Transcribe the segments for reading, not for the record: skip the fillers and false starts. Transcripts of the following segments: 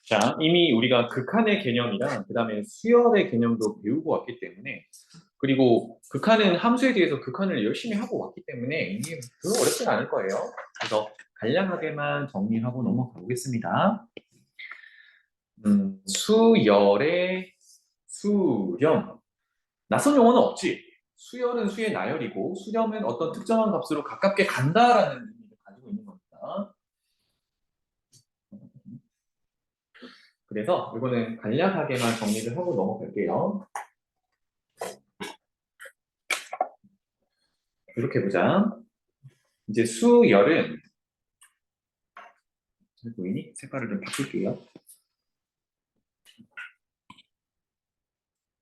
자, 이미 우리가 극한의 개념이랑 그 다음에 수열의 개념도 배우고 왔기 때문에 그리고 극한은 함수에 대해서 극한을 열심히 하고 왔기 때문에 이게 별로 어렵지 않을 거예요. 그래서 간략하게만 정리하고 넘어가 보겠습니다. 수열의 수렴. 낯선 용어는 없지. 수열은 수의 나열이고 수렴은 어떤 특정한 값으로 가깝게 간다라는 의미를 가지고 있는 겁니다. 그래서 이거는 간략하게만 정리를 하고 넘어갈게요. 이렇게 보자. 이제 수열은 잘 보이니? 색깔을 좀 바꿀게요.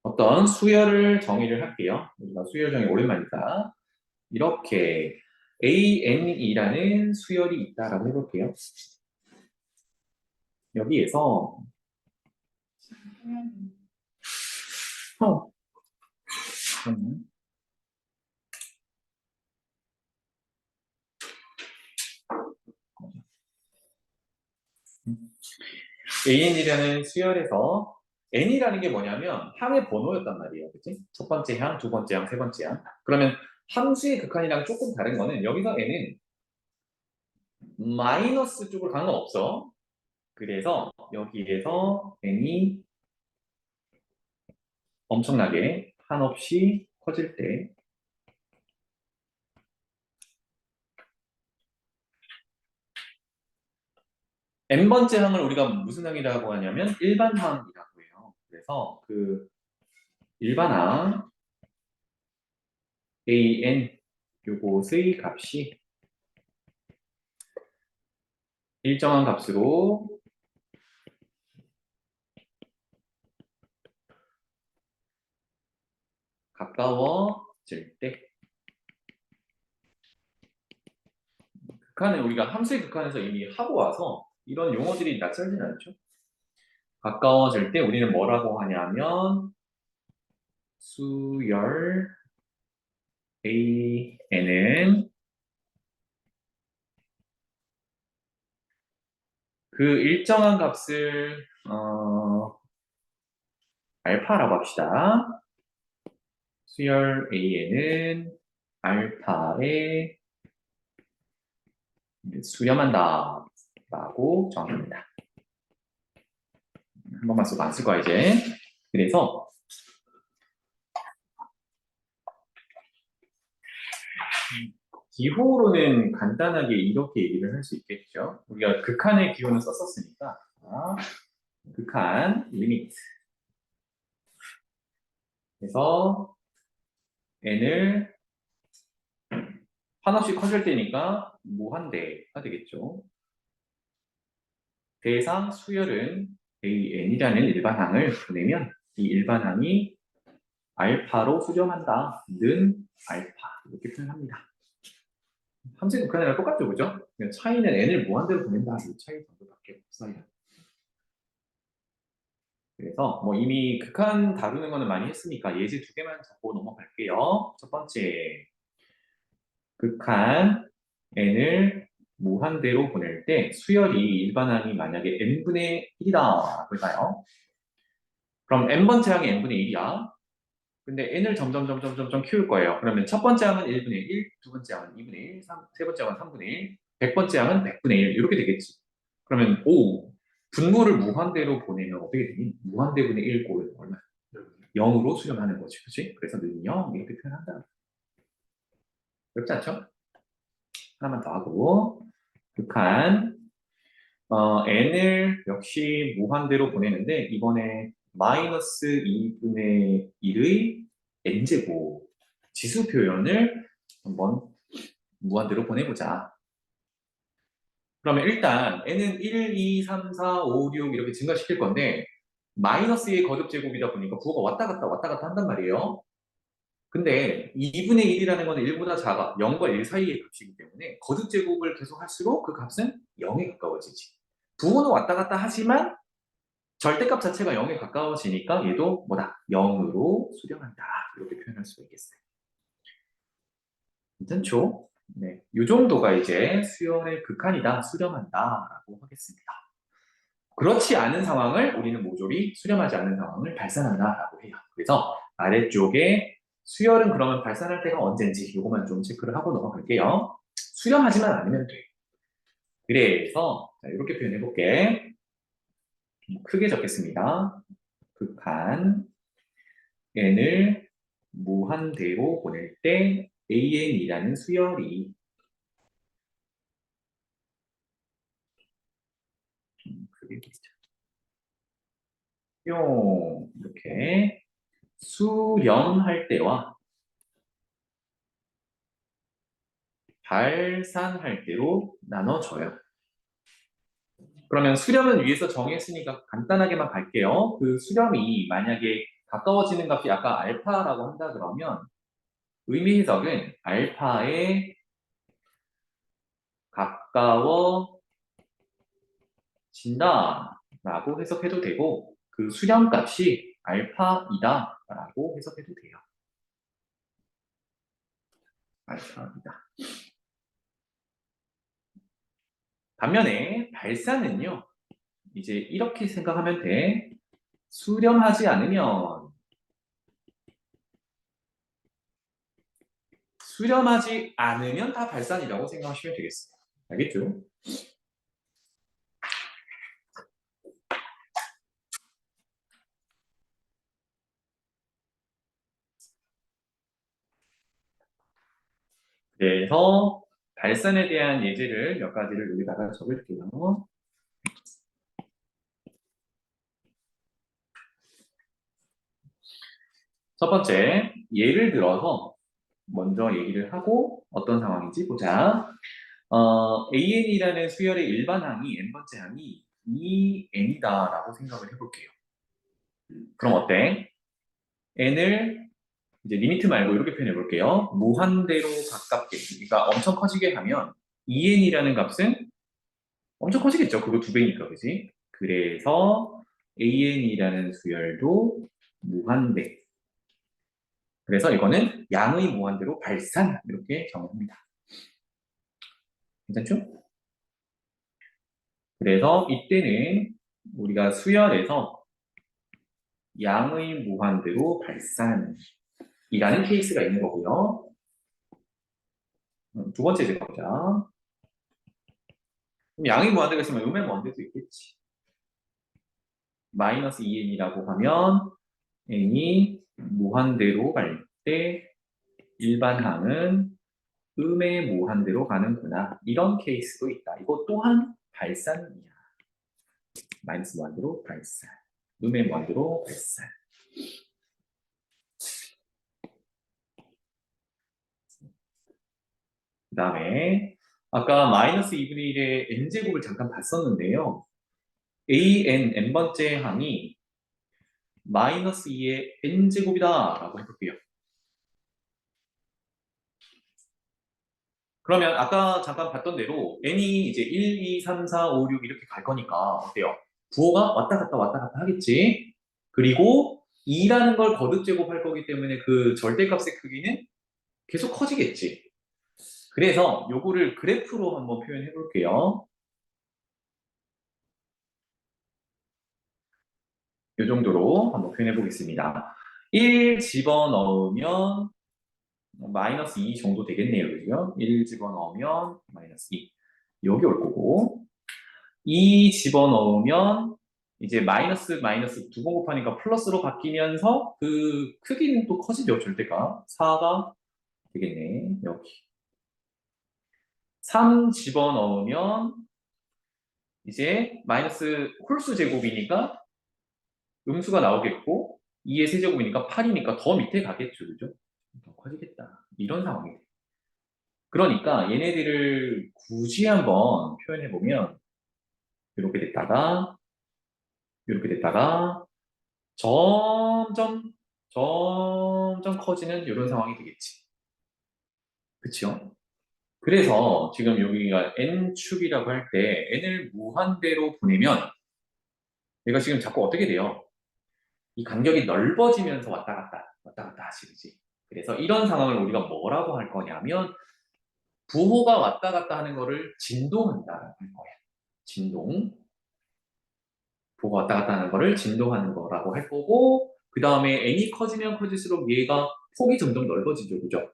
어떤 수열을 정의를 할게요. 우리가 수열 정의 오랜만이다. 이렇게 AN이라는 수열이 있다라고 해볼게요. 여기에서 어, AN이라는 수열에서 N이라는 게 뭐냐면 항의 번호였단 말이에요. 그치? 첫 번째 항, 두 번째 항, 세 번째 항. 그러면 함수의 극한이랑 조금 다른 거는 여기서 N은 마이너스 쪽으로 가는 건 없어. 그래서 여기에서 N이 엄청나게 한없이 커질 때 n번째 항을 우리가 무슨 항이라고 하냐면 일반항이라고 해요. 그래서 그 일반항 an 요것의 값이 일정한 값으로 가까워질 때 극한은 우리가 함수의 극한에서 이미 하고 와서 이런 용어들이 낯설진 않죠. 가까워질 때 우리는 뭐라고 하냐면 수열 an은 그 일정한 값을 알파라고 합시다. 수열 A에는 알파에 수렴한다 라고 정합니다. 한 번만 쓰고 안 쓸 거야 이제. 그래서 기호로는 간단하게 이렇게 얘기를 할 수 있겠죠. 우리가 극한의 기호는 썼었으니까 극한 리미트 그래서 n을 한없이 커질 때니까 무한대가 되겠죠. 대상 수열은 an이라는 일반항을 보내면 이 일반항이 알파로 수렴한다는 알파 이렇게 표현합니다. 함수 극한이랑 똑같죠, 그죠? 차이는 n을 무한대로 보낸다 이 차이 정도밖에 없어요. 그래서 뭐 이미 극한 다루는 거는 많이 했으니까 예제 두 개만 잡고 넘어갈게요. 첫 번째, 극한 n을 무한대로 보낼 때 수열이 일반항이 만약에 n분의 1이다 볼까요? 그럼 n번째 항이 n분의 1이야. 근데 n을 점점 키울 거예요. 그러면 첫 번째 항은 1분의 1, 두 번째 항은 2분의 1, 세 번째 항은 3분의 1, 100번째 항은 100분의 1 이렇게 되겠지. 그러면 분모를 무한대로 보내면 어떻게 되니? 무한대분의 1 꼴은 얼마? 0으로 수렴하는 거지. 그치? 그래서 는 0 이렇게 표현한다. 어렵지 않죠? 하나만 더 하고 극한 n을 역시 무한대로 보내는데 이번에 마이너스 2분의 1의 n제곱 지수 표현을 한번 무한대로 보내보자. 그러면 일단 n은 1, 2, 3, 4, 5, 6 이렇게 증가시킬 건데 마이너스 2의 거듭 제곱이다 보니까 부호가 왔다 갔다 한단 말이에요. 근데 2분의 1이라는 거는 1보다 작아. 0과 1 사이의 값이기 때문에 거듭 제곱을 계속 할수록 그 값은 0에 가까워지지. 부호는 왔다 갔다 하지만 절대값 자체가 0에 가까워지니까 얘도 뭐다? 0으로 수렴한다. 이렇게 표현할 수가 있겠어요. 괜찮죠? 네, 이 정도가 이제 수열의 극한이다, 수렴한다 라고 하겠습니다. 그렇지 않은 상황을 우리는 모조리 수렴하지 않는 상황을 발산한다라고 해요. 그래서 아래쪽에 수열은 그러면 발산할 때가 언젠지 이것만 좀 체크를 하고 넘어갈게요. 수렴하지만 않으면 돼. 그래서 자, 이렇게 표현해 볼게. 크게 적겠습니다. 극한 n을 무한대로 보낼 때 an이라는 수열이 크게 보자. 뿅 이렇게 수렴할 때와 발산할 때로 나눠져요. 그러면 수렴은 위에서 정했으니까 간단하게만 갈게요. 그 수렴이 만약에 가까워지는 값이 아까 알파라고 한다 그러면 의미 해석은 알파에 가까워진다 라고 해석해도 되고 그 수렴값이 알파이다 라고 해석해도 돼요. 알파이다. 반면에 발산은요. 이제 이렇게 생각하면 돼. 수렴하지 않으면 다 발산이라고 생각하시면 되겠어요. 알겠죠? 그래서 발산에 대한 예제를 몇 가지를 여기다가 적을게요. 첫 번째, 예를 들어서 먼저 얘기를 하고 어떤 상황인지 보자. AN이라는 수열의 일반항이 n번째 항이 2n이다라고 생각을 해볼게요. 그럼 어때? n을 이제 리미트 말고 이렇게 표현해 볼게요. 무한대로 가깝게, 그러니까 엄청 커지게 하면 2n이라는 값은 엄청 커지겠죠. 그거 2배니까, 그지? 그래서 an이라는 수열도 무한대. 그래서 이거는 양의 무한대로 발산 이렇게 정의합니다. 괜찮죠? 그래서 이때는 우리가 수열에서 양의 무한대로 발산이라는 케이스가 있는 거고요. 두 번째 예제 보자. 그럼 양의 무한대가 있으면 음의 무한대도 있겠지. 마이너스 2n이라고 하면 n이 무한대로 갈 때 일반항은 음의 무한대로 가는구나. 이런 케이스도 있다. 이것 또한 발산이야. 마이너스 무한대로 발산. 음의 무한대로 발산. 그 다음에 아까 마이너스 2분의 1의 n제곱을 잠깐 봤었는데요. n번째 항이 마이너스 2의 n제곱이다 라고 해볼게요. 그러면 아까 잠깐 봤던 대로 n이 이제 1, 2, 3, 4, 5, 6 이렇게 갈 거니까 어때요? 부호가 왔다 갔다 하겠지. 그리고 2라는 걸 거듭 제곱할 거기 때문에 그 절대값의 크기는 계속 커지겠지. 그래서 요거를 그래프로 한번 표현해 볼게요. 이 정도로 한번 표현해 보겠습니다. 1 집어넣으면 마이너스 2 정도 되겠네요. 그죠? 1 집어넣으면 마이너스 2. 여기 올 거고 2 집어넣으면 이제 마이너스 두 번 곱하니까 플러스로 바뀌면서 그 크기는 또 커지죠. 절대값. 4가 되겠네. 여기. 3 집어넣으면 이제 마이너스 홀수 제곱이니까 음수가 나오겠고 2의 세제곱이니까 8이니까 더 밑에 가겠죠. 그죠? 더 커지겠다. 이런 상황이에요. 그러니까 얘네들을 굳이 한번 표현해 보면 이렇게 됐다가 이렇게 됐다가 점점 커지는 이런 상황이 되겠지. 그쵸? 그래서 지금 여기가 n축이라고 할 때 n을 무한대로 보내면 얘가 지금 자꾸 어떻게 돼요? 이 간격이 넓어지면서 왔다 갔다 하시지. 그래서 이런 상황을 우리가 뭐라고 할 거냐면 부호가 왔다 갔다 하는 거를 진동한다라고 할 거예요. 진동. 부호가 왔다 갔다 하는 거를 진동하는 거라고 할 거고, 그 다음에 n이 커지면 커질수록 얘가 폭이 점점 넓어지죠, 그죠?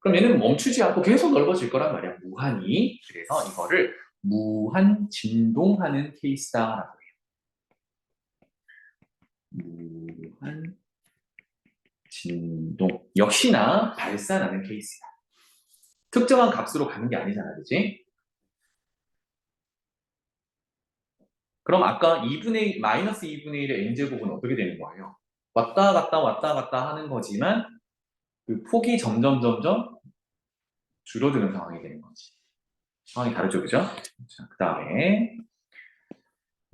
그럼 얘는 멈추지 않고 계속 넓어질 거란 말이야, 무한히. 그래서 이거를 무한 진동하는 케이스다라고 해요. 무한 진동. 역시나 발산하는 케이스야. 특정한 값으로 가는 게 아니잖아, 그지? 그럼 아까 2분의 마이너스 2분의 1의 n제곱은 어떻게 되는 거예요? 왔다 갔다 하는 거지만 그 폭이 점점 줄어드는 상황이 되는 거지. 상황이 다르죠, 그죠? 자, 그 다음에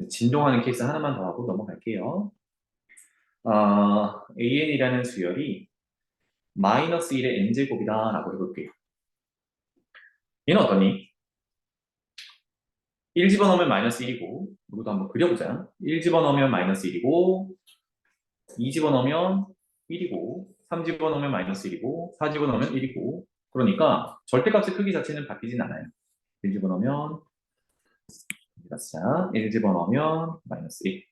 진동하는 케이스 하나만 더 하고 넘어갈게요. an이라는 수열이 마이너스 1의 n제곱이다 라고 해볼게요. 얘는 어떠니? 1 집어넣으면 마이너스 1이고, 이것도 한번 그려보자. 1 집어넣으면 마이너스 1이고, 2 집어넣으면 1이고, 3 집어넣으면 마이너스 1이고, 4 집어넣으면 1이고, 그러니까 절대값의 크기 자체는 바뀌진 않아요. 1 집어넣으면, 1 집어넣으면 마이너스 1,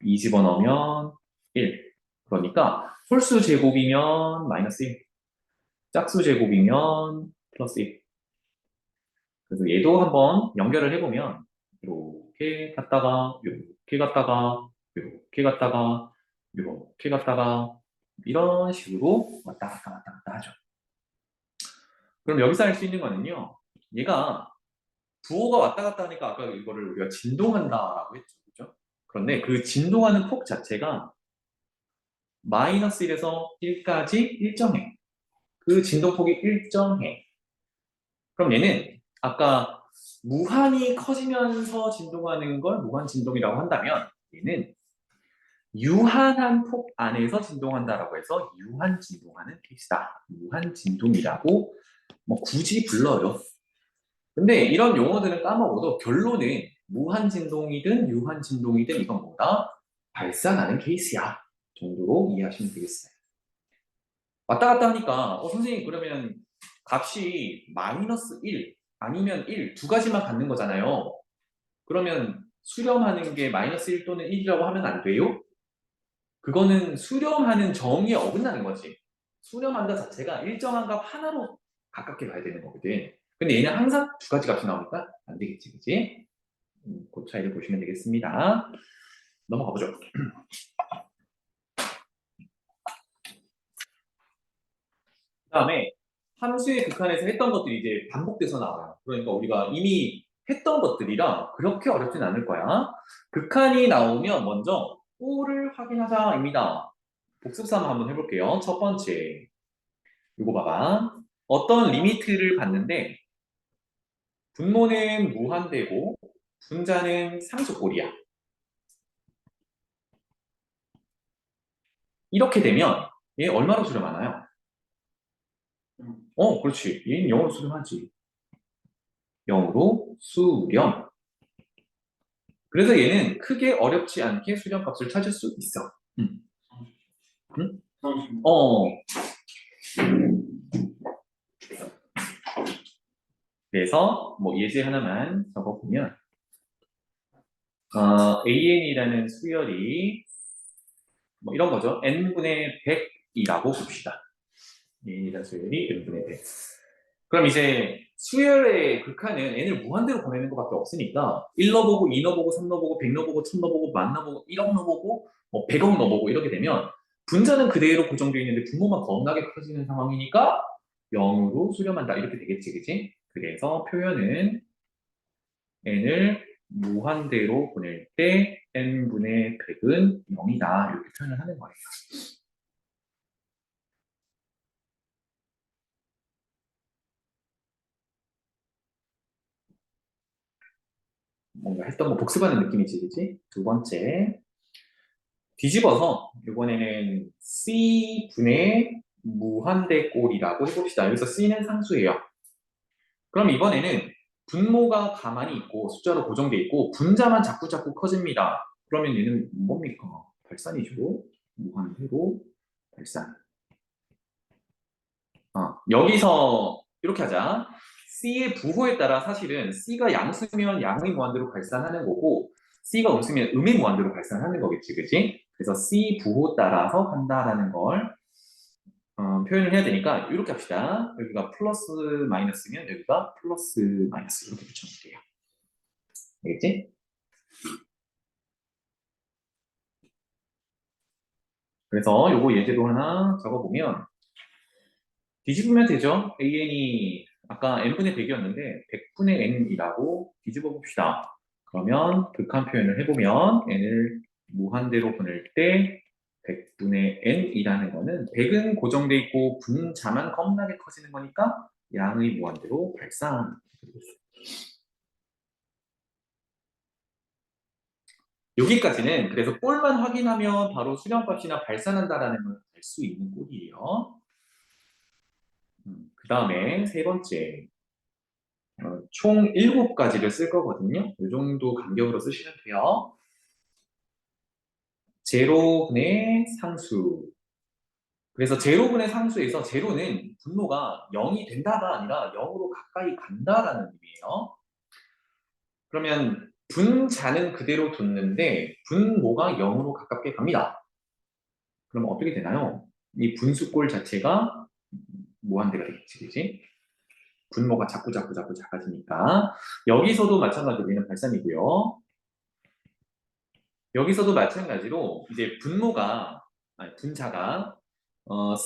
2 집어넣으면 1. 그러니까 홀수 제곱이면 마이너스 1, 짝수 제곱이면 플러스 1. 그래서 얘도 한번 연결을 해보면 이렇게 갔다가 이렇게 갔다가 이렇게 갔다가 이렇게 갔다가 이런 식으로 왔다 갔다 하죠. 그럼 여기서 할 수 있는 거는요. 얘가 부호가 왔다 갔다 하니까 아까 이거를 우리가 진동한다라고 했죠. 그죠? 그런데 그 진동하는 폭 자체가 마이너스 1에서 1까지 일정해. 그 진동폭이 일정해. 그럼 얘는 아까 무한히 커지면서 진동하는 걸 무한 진동이라고 한다면 얘는 유한한 폭 안에서 진동한다라고 해서 유한 진동하는 케이스다. 무한 진동이라고 뭐 굳이 불러요. 근데 이런 용어들은 까먹어도 결론은 무한 진동이든 유한 진동이든 이건 뭐다? 발산하는 케이스야. 정도로 이해하시면 되겠어요. 왔다 갔다 하니까 선생님 그러면 값이 마이너스 1 아니면 1 두 가지만 갖는 거잖아요. 그러면 수렴하는 게 마이너스 1 또는 1이라고 하면 안 돼요? 그거는 수렴하는 정의에 어긋나는 거지. 수렴한다 자체가 일정한 값 하나로 가깝게 가야 되는 거거든. 근데 얘는 항상 두 가지 값이 나오니까 안 되겠지, 그치? 그 차이를 보시면 되겠습니다. 넘어가 보죠. 그 다음에 함수의 극한에서 했던 것들이 이제 반복돼서 나와요. 그러니까 우리가 이미 했던 것들이라 그렇게 어렵진 않을 거야. 극한이 나오면 먼저 O를 확인하자입니다. 복습삼 한번 해볼게요. 첫 번째, 이거 봐봐. 어떤 리미트를 봤는데 분모는 무한대고 분자는 상수꼴이야. 이렇게 되면 얘 얼마로 수렴하나요? 그렇지. 얘는 0으로 수렴하지. 0으로 수렴. 그래서 얘는 크게 어렵지 않게 수렴값을 찾을 수 있어. 응? 어. 그래서 뭐 예제 하나만 적어보면 AN이라는 수열이 뭐 이런 거죠. n분의 100이라고 봅시다. AN이라는 수열이 n분의 100. 그럼 이제 수열의 극한은 n을 무한대로 보내는 것밖에 없으니까 1 넣어보고 2 넣어보고 3 넣어보고 100 넣어보고 1000 넣어보고 10,000 넣어보고 1억 넣어보고 100억 넣어보고 이렇게 되면 분자는 그대로 고정되어 있는데 분모만 겁나게 커지는 상황이니까 0으로 수렴한다 이렇게 되겠지, 그치? 그래서 표현은 n을 무한대로 보낼 때 n분의 100은 0이다 이렇게 표현을 하는 거예요. 뭔가 했던 거 복습하는 느낌이지, 그치? 두 번째, 뒤집어서 이번에는 C분의 무한대꼴이라고 해봅시다. 여기서 C는 상수예요. 그럼 이번에는 분모가 가만히 있고 숫자로 고정돼 있고 분자만 자꾸 커집니다. 그러면 얘는 뭡니까? 발산이죠. 무한대로 발산. 여기서 이렇게 하자. C의 부호에 따라 사실은 C가 양수면 양의 무한대로 발산하는 거고 C가 음수면 음의 무한대로 발산하는 거겠지, 그지? 그래서 C 부호 따라서 간다라는 걸 표현을 해야 되니까 이렇게 합시다. 여기가 플러스 마이너스면 여기가 플러스 마이너스 이렇게 붙여놓으면 돼요. 알겠지? 그래서 요거 예제도 하나 적어보면 뒤집으면 되죠. AN이 아까 n분의 100이었는데 100분의 n이라고 뒤집어 봅시다. 그러면 극한 표현을 해보면 n을 무한대로 보낼 때 100분의 n이라는 거는 100은 고정돼 있고 분자만 겁나게 커지는 거니까 양의 무한대로 발산. 여기까지는 그래서 꼴만 확인하면 바로 수렴값이나 발산한다라는 걸 알 수 있는 꼴이에요. 그 다음에 세 번째. 총 7가지를 쓸 거거든요. 이 정도 간격으로 쓰시면 돼요. 제로분의 상수. 그래서 제로분의 상수에서 제로는 분모가 0이 된다가 아니라 0으로 가까이 간다라는 의미예요. 그러면 분자는 그대로 뒀는데 분모가 0으로 가깝게 갑니다. 그럼 어떻게 되나요? 이 분수꼴 자체가 무한대가 되겠지, 그지? 분모가 자꾸 작아지니까. 여기서도 마찬가지로 얘는 발산이고요. 여기서도 마찬가지로 이제 분자가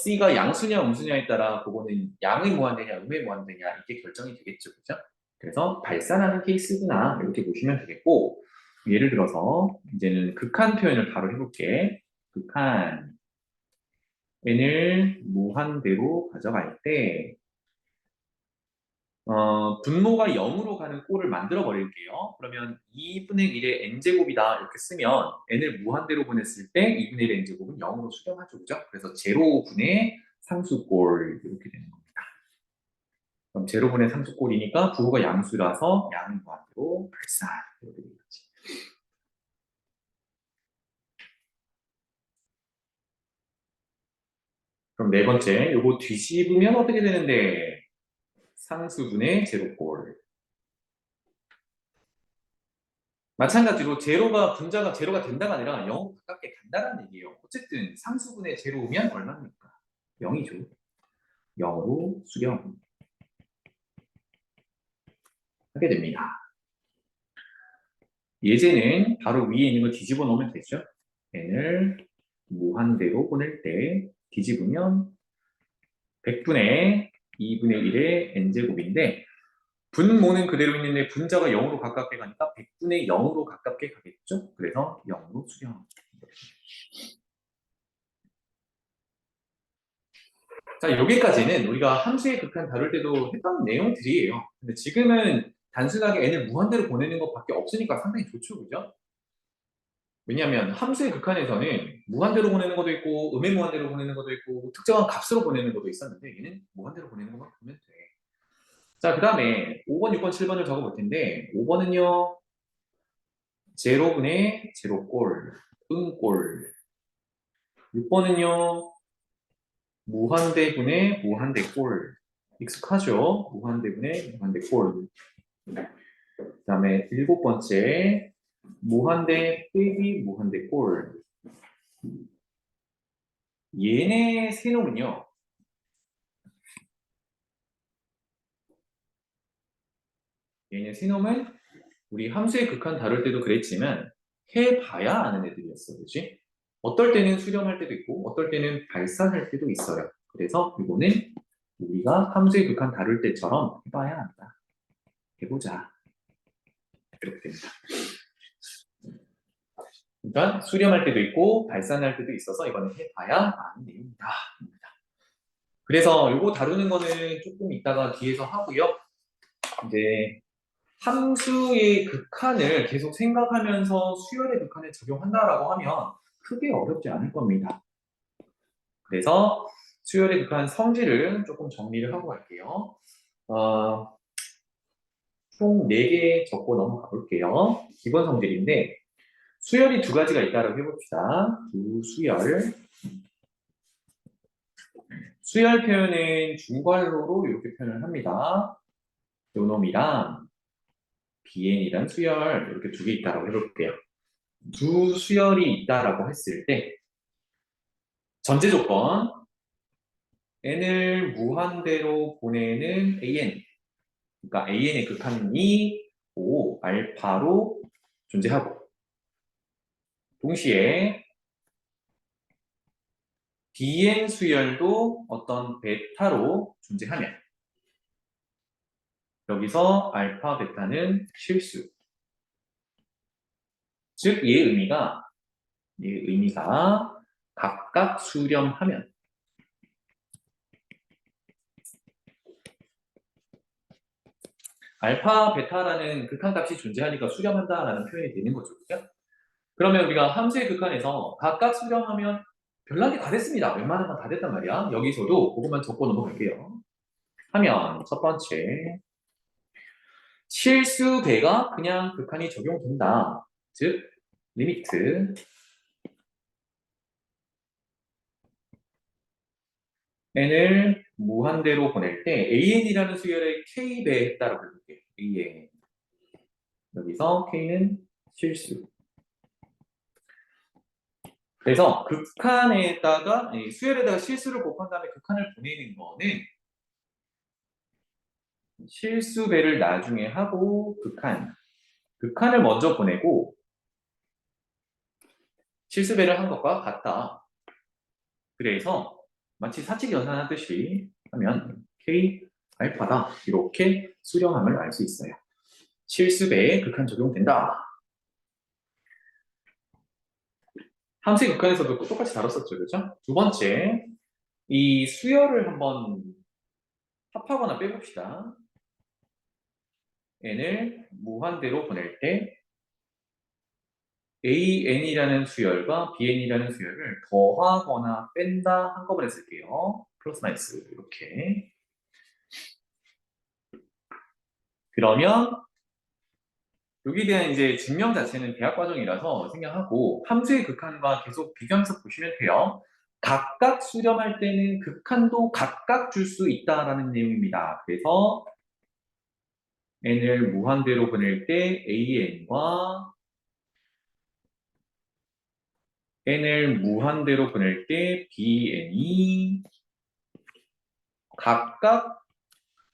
C가 양수냐 음수냐에 따라 그거는 양의 무한대냐 음의 무한대냐 이게 결정이 되겠죠, 그죠? 그래서 발산하는 케이스구나 이렇게 보시면 되겠고 예를 들어서 이제는 극한 표현을 바로 해볼게. 극한 n을 무한대로 가져갈 때 분모가 0으로 가는 꼴을 만들어 버릴게요. 그러면 2분의 1의 n제곱이다 이렇게 쓰면 n을 무한대로 보냈을 때 2분의 1의 n제곱은 0으로 수렴하죠, 그죠? 그래서 제로분의 상수꼴 이렇게 되는 겁니다. 그럼 제로분의 상수꼴이니까 부호가 양수라서 양의 무한대로 발산 이렇게 되겠지. 그럼 네 번째, 요거 뒤집으면 어떻게 되는데 상수분의 제로꼴. 마찬가지로 분자가 제로가 된다가 아니라 0 가깝게 간다는 얘기예요. 어쨌든 상수분의 제로면 얼마입니까? 0이죠. 0으로 수렴하게 됩니다. 예제는 바로 위에 있는 거 뒤집어 놓으면 되죠. n을 무한대로 보낼 때 뒤집으면 100분의 2분의 1의 n제곱인데 분모는 그대로 있는데 분자가 0으로 가깝게 가니까 100분의 0으로 가깝게 가겠죠. 그래서 0으로 수렴. 자, 여기까지는 우리가 함수의 극한 다룰 때도 했던 내용들이에요. 근데 지금은 단순하게 n을 무한대로 보내는 것밖에 없으니까 상당히 좋죠, 그죠? 왜냐하면 함수의 극한에서는 무한대로 보내는 것도 있고 음의 무한대로 보내는 것도 있고 특정한 값으로 보내는 것도 있었는데 얘는 무한대로 보내는 것만 보면 돼. 자, 그 다음에 5번, 6번, 7번을 적어볼 텐데 5번은요. 제로분의 제로꼴, 음꼴. 6번은요. 무한대분의 무한대꼴. 익숙하죠? 무한대분의 무한대꼴. 그 다음에 7번째 무한대 빼기 무한대꼴. 얘네 세 놈은요. 얘네 세 놈은 우리 함수의 극한 다룰 때도 그랬지만 해봐야 아는 애들이었어, 그렇지? 어떨 때는 수렴할 때도 있고 어떨 때는 발산할 때도 있어요. 그래서 이거는 우리가 함수의 극한 다룰 때처럼 해봐야 한다. 해보자. 이렇게 됩니다. 그러니까 수렴할 때도 있고 발산할 때도 있어서 이거는 해봐야 아는 내용이다. 그래서 이거 다루는 거는 조금 이따가 뒤에서 하고요. 이제 함수의 극한을 계속 생각하면서 수열의 극한을 적용한다라고 하면 크게 어렵지 않을 겁니다. 그래서 수열의 극한 성질을 조금 정리를 하고 갈게요. 총 4개 적고 넘어가 볼게요. 기본 성질인데 수열이 2가지가 있다고 해봅시다. 두 수열. 수열 표현은 중괄호로 이렇게 표현을 합니다. 요놈이랑 비엔이란 수열 이렇게 2개 있다고 해볼게요. 두 수열이 있다라고 했을 때 전제 조건 n을 무한대로 보내는 an, 그러니까 an의 극한이 O, 알파로 존재하고 동시에 bn 수열도 어떤 베타로 존재하면 여기서 알파, 베타는 실수. 즉, 얘의 의미가 각각 수렴하면 알파, 베타라는 극한값이 존재하니까 수렴한다라는 표현이 되는 거죠. 그죠? 그러면 우리가 함수의 극한에서 각각 수렴하면 별난게 다 됐습니다. 웬만한 건 다 됐단 말이야. 여기서도 그것만 적고 넘어갈게요. 하면 첫 번째 실수배가 그냥 극한이 적용된다. 즉 리미트 n을 무한대로 보낼 때 an이라는 수열의 k배 했다라고 해볼게요. an. 여기서 k는 실수. 그래서 극한에다가 수열에다가 실수를 곱한 다음에 극한을 보내는 거는 실수배를 나중에 하고 극한을 먼저 보내고 실수배를 한 것과 같다. 그래서 마치 사칙 연산하듯이 하면 K 알파다. 이렇게 수렴함을 알 수 있어요. 실수배에 극한 적용된다. 함수의 극한에서도 똑같이 다뤘었죠. 그렇죠? 두 번째, 이 수열을 한번 합하거나 빼봅시다. n을 무한대로 보낼 때 an이라는 수열과 bn이라는 수열을 더하거나 뺀다 한꺼번에 쓸게요. 플러스 마이너스 이렇게. 그러면 여기에 대한 이제 증명 자체는 대학 과정이라서 생략하고 함수의 극한과 계속 비교하면서 보시면 돼요. 각각 수렴할 때는 극한도 각각 줄 수 있다라는 내용입니다. 그래서 n을 무한대로 보낼 때 an과 n을 무한대로 보낼 때 bn이 각각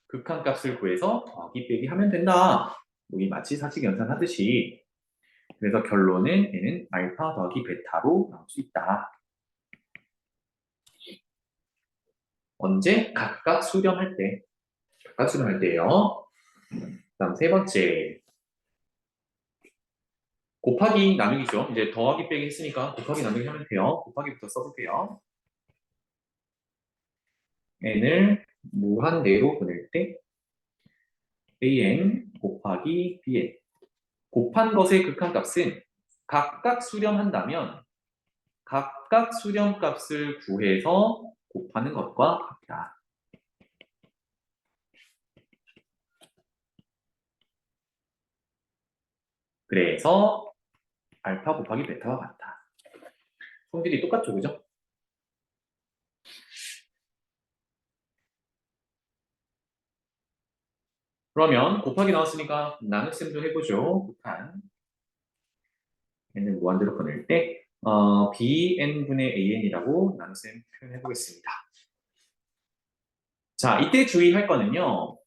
극한값을 구해서 더하기 빼기 하면 된다. 여기 마치 사칙 연산하듯이. 그래서 결론은 n은 알파 더하기 베타로 나올 수 있다. 언제? 각각 수렴할 때. 각각 수렴할 때요. 그다음 세 번째. 곱하기 나누기죠. 이제 더하기 빼기 했으니까 곱하기 나누기 하면 돼요. 곱하기부터 써볼게요. n을 무한대로 보낼 때 an 곱하기 bn. 곱한 것의 극한값은 각각 수렴한다면 각각 수렴값을 구해서 곱하는 것과 같다. 그래서 알파 곱하기 베타와 같다. 성질이 똑같죠, 그죠? 그러면 곱하기 나왔으니까 나눗셈도 해보죠. 극한 n을 무한대로 보낼 때 bn분의 an이라고 나눗셈 표현해 보겠습니다. 자, 이때 주의할 거는요.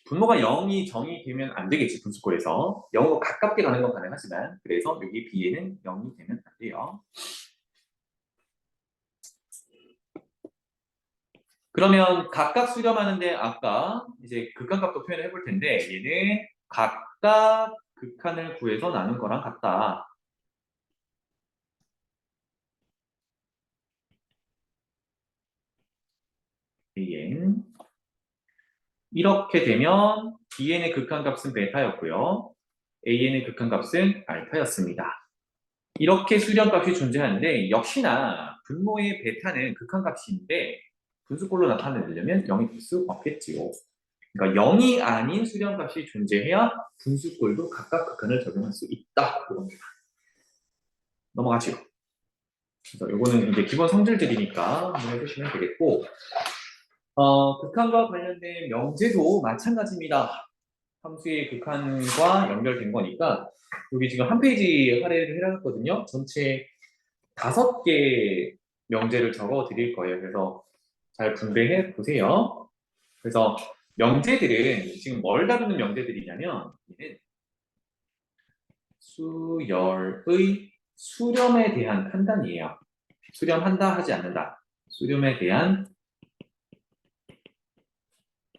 분모가 0이 정의 되면 안 되겠지, 분수꼴에서. 0으로 가깝게 가는 건 가능하지만 그래서 여기 b에는 0이 되면 안 돼요. 그러면 각각 수렴하는데 아까 이제 극한값도 표현해 볼 텐데 얘는 각각 극한을 구해서 나눈 거랑 같다. bn 이렇게 되면 bn의 극한값은 베타였고요. an의 극한값은 알파였습니다. 이렇게 수렴값이 존재하는데 역시나 분모의 베타는 극한값인데 분수꼴로 나타내려면 0이 될 수 없겠지요. 그러니까 0이 아닌 수렴값이 존재해야 분수꼴도 각각 극한을 적용할 수 있다. 그겁니다. 넘어가죠. 그래서 요거는 이제 기본 성질들이니까 한번 해보시면 되겠고 극한과 관련된 명제도 마찬가지입니다. 함수의 극한과 연결된 거니까 여기 지금 한 페이지 할애를 해놨거든요. 전체 5개 명제를 적어 드릴 거예요. 그래서 잘 분배해 보세요. 그래서 명제들은 지금 뭘 다루는 명제들이냐면 얘는 수열의 수렴에 대한 판단이에요. 수렴한다 하지 않는다. 수렴에 대한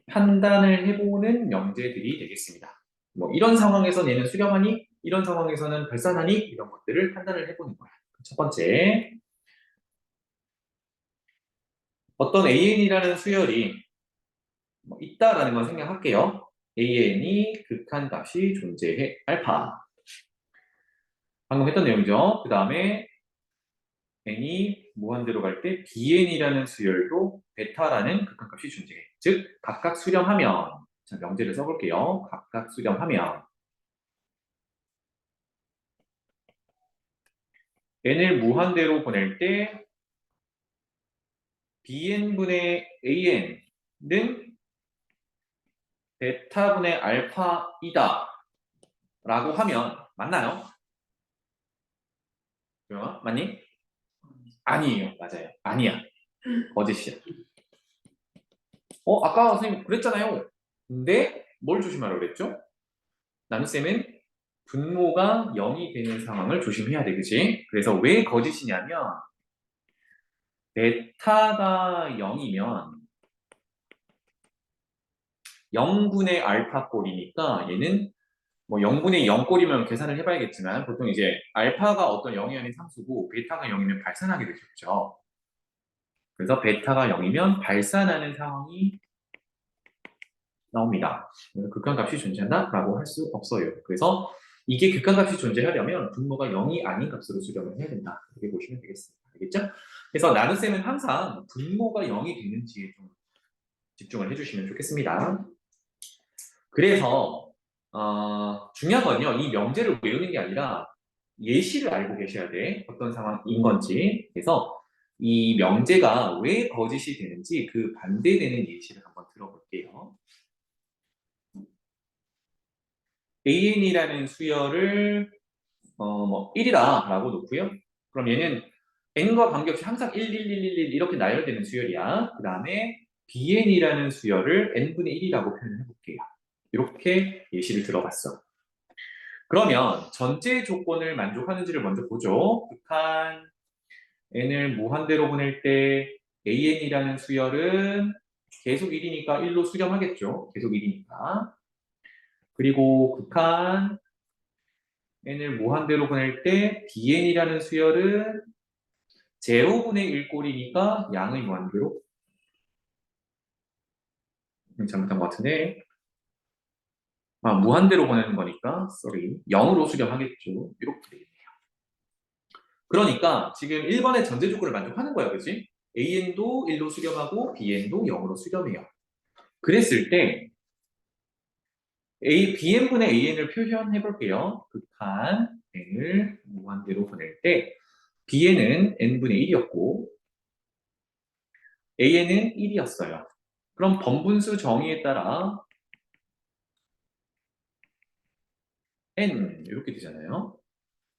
판단을 해보는 명제들이 되겠습니다. 뭐 이런 상황에서 얘는 수렴하니, 이런 상황에서는 발산하니 이런 것들을 판단을 해보는 거야. 첫 번째, 어떤 AN이라는 수열이 있다라는 건 생각할게요. AN이 극한값이 존재해 알파. 방금 했던 내용이죠. 그 다음에 n이 무한대로 갈 때 bn이라는 수열도 베타라는 극한값이 존재해. 즉 각각 수렴하면, 자 명제를 써볼게요. 각각 수렴하면 n을 무한대로 보낼 때 bn분의 an은 베타분의 알파이다 라고 하면 맞나요? 맞니? 아니에요. 맞아요. 아니야. 거짓이야. 아까 선생님 그랬잖아요. 근데 뭘 조심하라고 그랬죠? 나눗셈은 분모가 0이 되는 상황을 조심해야 돼, 그치? 그래서 왜 거짓이냐면 베타가 0이면 0분의 알파 꼴이니까 얘는 뭐 0분의 0 꼴이면 계산을 해봐야겠지만 보통 이제 알파가 어떤 0이 아닌 상수고 베타가 0이면 발산하게 되겠죠. 그래서 베타가 0이면 발산하는 상황이 나옵니다. 극한값이 존재한다라고 할 수 없어요. 그래서 이게 극한값이 존재하려면 분모가 0이 아닌 값으로 수렴을 해야 된다. 이렇게 보시면 되겠습니다. 알겠죠? 그래서 나눗셈은 항상 분모가 0이 되는지에 좀 집중을 해주시면 좋겠습니다. 그래서 중요한 건요. 이 명제를 외우는 게 아니라 예시를 알고 계셔야 돼. 어떤 상황인 건지. 그래서 이 명제가 왜 거짓이 되는지 그 반대되는 예시를 한번 들어볼게요. an이라는 수열을 뭐 1이다 라고 놓고요. 그럼 얘는 n과 관계없이 항상 1, 1, 1, 1, 1 이렇게 나열되는 수열이야. 그 다음에 bn이라는 수열을 n분의 1이라고 표현을 해볼게요. 이렇게 예시를 들어봤어. 그러면 전제 조건을 만족하는지를 먼저 보죠. 극한 n을 무한대로 보낼 때 an이라는 수열은 계속 1이니까 1로 수렴하겠죠. 계속 1이니까. 그리고 극한 n을 무한대로 보낼 때 bn이라는 수열은 제로분의 1꼴이니까 양의 무한대로 잘못한 것 같은데 무한대로 보내는 거니까 sorry 0으로 수렴하겠죠. 이렇게 되겠네요. 그러니까 지금 1번의 전제 조건을 만족하는 거야. 그치? an도 1로 수렴하고 bn도 0으로 수렴해요. 그랬을 때 bn분의 an을 표현해 볼게요. 극한 n을 무한대로 보낼 때 bn은 n분의 1이었고 an은 1이었어요. 그럼 번분수 정의에 따라 n 이렇게 되잖아요.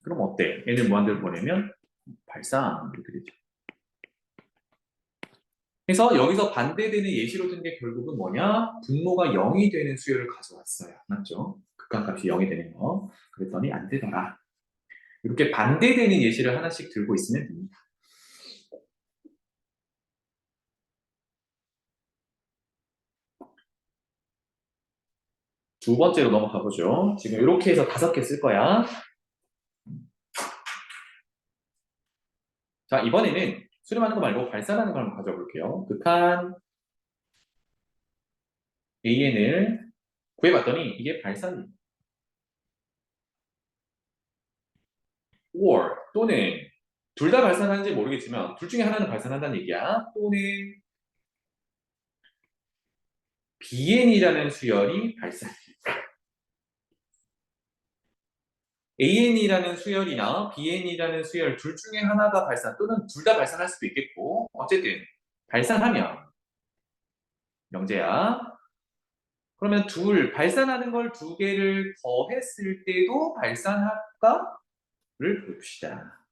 그럼 어때? n을 무한대로 보내면 발산 이렇게 되죠. 그래서 여기서 반대되는 예시로 든 게 결국은 뭐냐? 분모가 0이 되는 수열을 가져왔어요. 맞죠? 극한값이 0이 되는 거. 그랬더니 안 되더라. 이렇게 반대되는 예시를 하나씩 들고 있으면 됩니다. 두 번째로 넘어가 보죠. 지금 이렇게 해서 5개 쓸 거야. 자, 이번에는 수렴하는 거 말고 발산하는 걸 한번 가져볼게요. 극한 an을 구해봤더니 이게 발산입니다. or 또는 둘 다 발산하는지 모르겠지만 둘 중에 하나는 발산한다는 얘기야. 또는 bn이라는 수열이 발산. an이라는 수열이나 bn이라는 수열 둘 중에 하나가 발산 또는 둘 다 발산할 수도 있겠고 어쨌든 발산하면 명제야. 그러면 발산하는 걸 두 개를 더했을 때도 발산할까를 봅시다.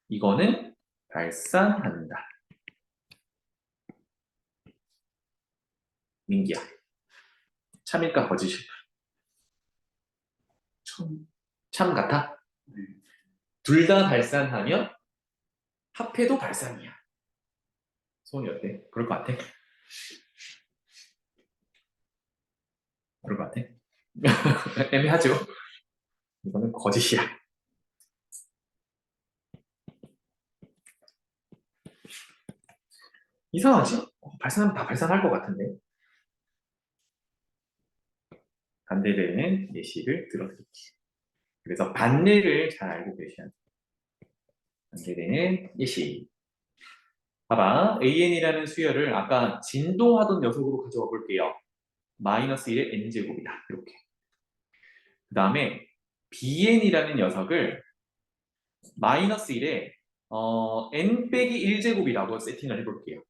이거는 발산한다. 민기야. 참일까 거짓일까? 참 같아? 둘 다 발산하면 합해도 발산이야. 소원이 어때? 그럴 것 같아? 그럴 것 같아? 애매하죠? 이거는 거짓이야. 이상하지? 발산하면 다 발산할 것 같은데. 반대되는 예시를 들어드릴게요. 그래서 반대를 잘 알고 계셔야 돼요. 반대되는 예시. 봐봐. AN이라는 수열을 아까 진동하던 녀석으로 가져와 볼게요. 마이너스 1의 n제곱이다. 이렇게. 그 다음에 BN이라는 녀석을 마이너스 1에 n 빼기 1제곱이라고 세팅을 해볼게요.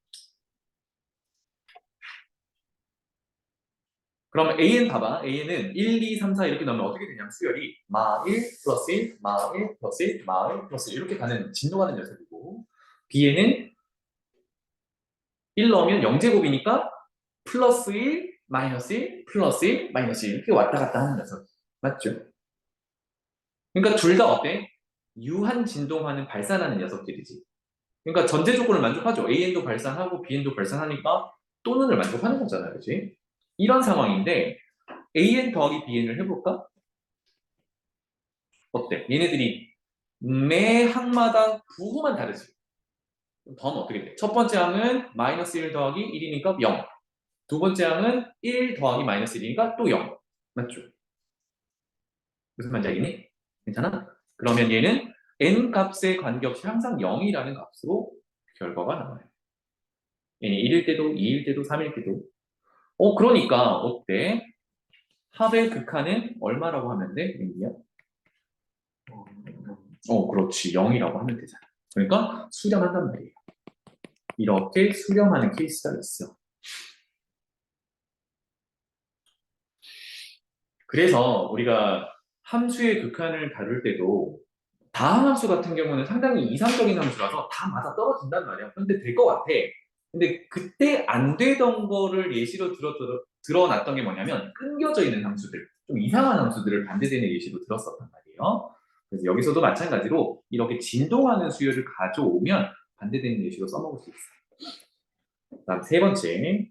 그럼 AN 봐봐. AN은 1, 2, 3, 4 이렇게 넣으면 어떻게 되냐면 수열이 마 1 플러스 1, 마 1 플러스 1, 마 1 플러스 1 이렇게 가는 진동하는 녀석이고 BN은 1 넣으면 0제곱이니까 플러스 1, 마이너스 1, 플러스 1, 마이너스 1 이렇게 왔다 갔다 하는 녀석. 맞죠? 그러니까 둘 다 어때? 유한 진동하는 발산하는 녀석들이지. 그러니까 전제 조건을 만족하죠. AN도 발산하고 BN도 발산하니까 또는을 만족하는 거잖아요. 그치? 이런 상황인데 AN 더하기 BN을 해볼까? 어때? 얘네들이 매 항마다 부호만 다르지. 그럼 더하면 어떻게 돼? 첫 번째 항은 마이너스 1 더하기 1이니까 0. 두 번째 항은 1 더하기 마이너스 1이니까 또 0. 맞죠? 무슨 말인지 알겠니? 괜찮아? 그러면 얘는 n 값에 관계없이 항상 0이라는 값으로 결과가 나와요. n이 1일 때도 2일 때도 3일 때도. 그러니까 어때? 합의 극한은 얼마라고 하면 돼? 얘는요? 그렇지. 0이라고 하면 되잖아. 그러니까 수렴한단 말이에요. 이렇게 수렴하는 케이스가 있어. 그래서 우리가 함수의 극한을 다룰 때도 다항함수 같은 경우는 상당히 이상적인 함수라서 다 맞아 떨어진단 말이야. 근데 될 것 같아. 근데 그때 안 되던 거를 예시로 드러났던 게 뭐냐면 끊겨져 있는 함수들, 좀 이상한 함수들을 반대되는 예시로 들었었단 말이에요. 그래서 여기서도 마찬가지로 이렇게 진동하는 수열을 가져오면 반대되는 예시로 써먹을 수 있어요. 다음 세 번째.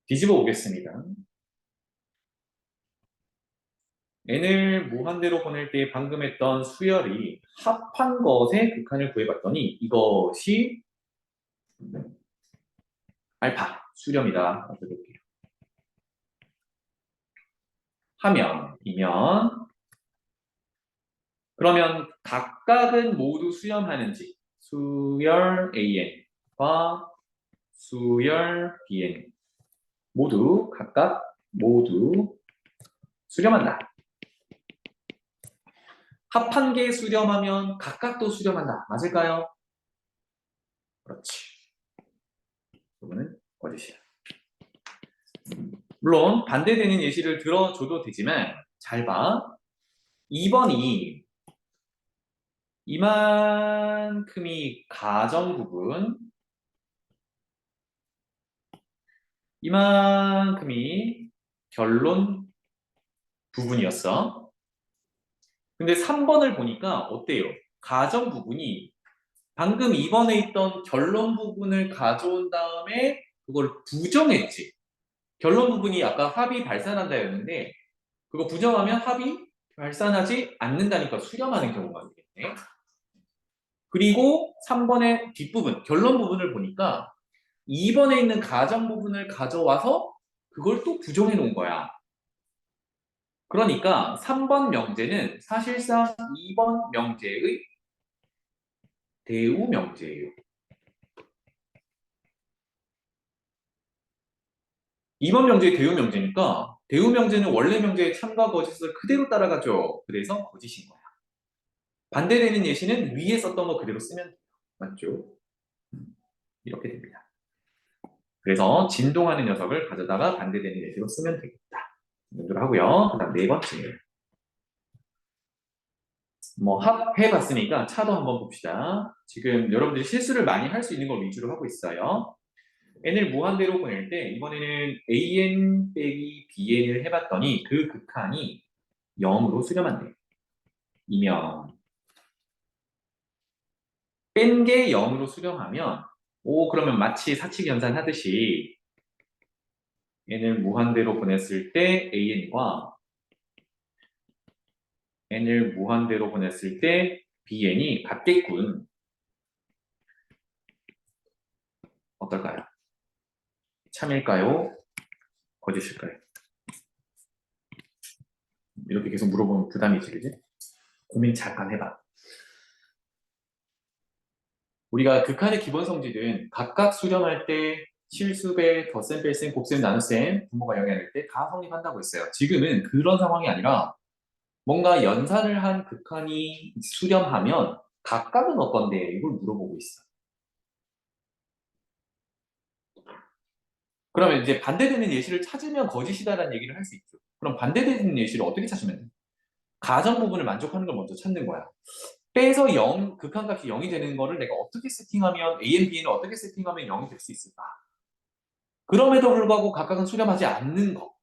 뒤집어 보겠습니다. n을 무한대로 보낼 때 방금 했던 수열이 합한 것의 극한을 구해봤더니 이것이 알파, 수렴이다. 볼게요. 하면이면 그러면 각각은 모두 수렴하는지 수열 AN과 수열 BN 모두 수렴한다. 합한 개 수렴하면 각각도 수렴한다. 맞을까요? 그렇지. 이거는 거짓이야. 물론 반대되는 예시를 들어줘도 되지만 잘 봐. 2번이 이만큼이 가정 부분, 이만큼이 결론 부분이었어. 근데 3번을 보니까 어때요? 가정 부분이 방금 2번에 있던 결론 부분을 가져온 다음에 그걸 부정했지. 결론 부분이 아까 합이 발산한다였는데 그거 부정하면 합이 발산하지 않는다니까 수렴하는 경우가 있겠네. 그리고 3번의 뒷부분, 결론 부분을 보니까 2번에 있는 가정 부분을 가져와서 그걸 또 부정해 놓은 거야. 그러니까 3번 명제는 사실상 2번 명제의 대우 명제예요. 2번 명제의 대우 명제니까 대우 명제는 원래 명제의 참과 거짓을 그대로 따라가죠. 그래서 거짓인 거야. 반대되는 예시는 위에 썼던 거 그대로 쓰면 돼요. 맞죠? 이렇게 됩니다. 그래서 진동하는 녀석을 가져다가 반대되는 예시로 쓰면 되겠다. 정도로 하고요. 그 다음 네 번째. 뭐 합해봤으니까 차도 한번 봅시다. 지금 여러분들이 실수를 많이 할 수 있는 걸 위주로 하고 있어요. n을 무한대로 보낼 때 이번에는 an 빼기 bn을 해봤더니 그 극한이 0으로 수렴한대. 이면 뺀 게 0으로 수렴하면 그러면 마치 사칙 연산 하듯이 n을 무한대로 보냈을 때 an과 n을 무한대로 보냈을 때 bn이 같겠군. 어떨까요? 참일까요? 거짓일까요? 이렇게 계속 물어보면 부담이지, 그지? 고민 잠깐 해봐. 우리가 극한의 기본 성질은 각각 수렴할 때 실수배, 덧셈, 뺄셈, 곱셈, 나눗셈, 분모가 영향할 때 다 성립한다고 했어요. 지금은 그런 상황이 아니라 뭔가 연산을 한 극한이 수렴하면 각각은 어떤데 이걸 물어보고 있어. 그러면 이제 반대되는 예시를 찾으면 거짓이다라는 얘기를 할 수 있죠. 그럼 반대되는 예시를 어떻게 찾으면 돼? 가정 부분을 만족하는 걸 먼저 찾는 거야. 빼서 0, 극한값이 0이 되는 거를 내가 어떻게 세팅하면 A, B는 어떻게 세팅하면 0이 될 수 있을까? 그럼에도 불구하고 각각은 수렴하지 않는 거.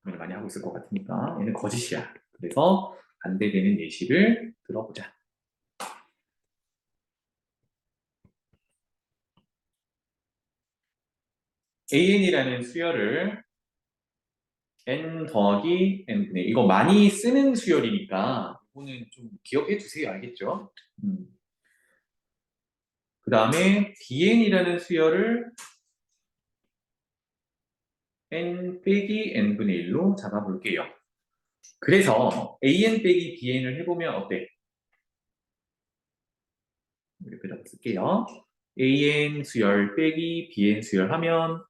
고민을 많이 하고 있을 것 같으니까 얘는 거짓이야. 그래서 반대되는 예시를 들어보자. an이라는 수열을 n 더하기 n분의 이거 많이 쓰는 수열이니까 이거는 좀 기억해 두세요. 알겠죠? 그 다음에 bn이라는 수열을 n 빼기 n분의 1로 잡아볼게요. 그래서 an 빼기 bn을 해보면 어때? 이렇게 쓸게요. an 수열 빼기 bn 수열 하면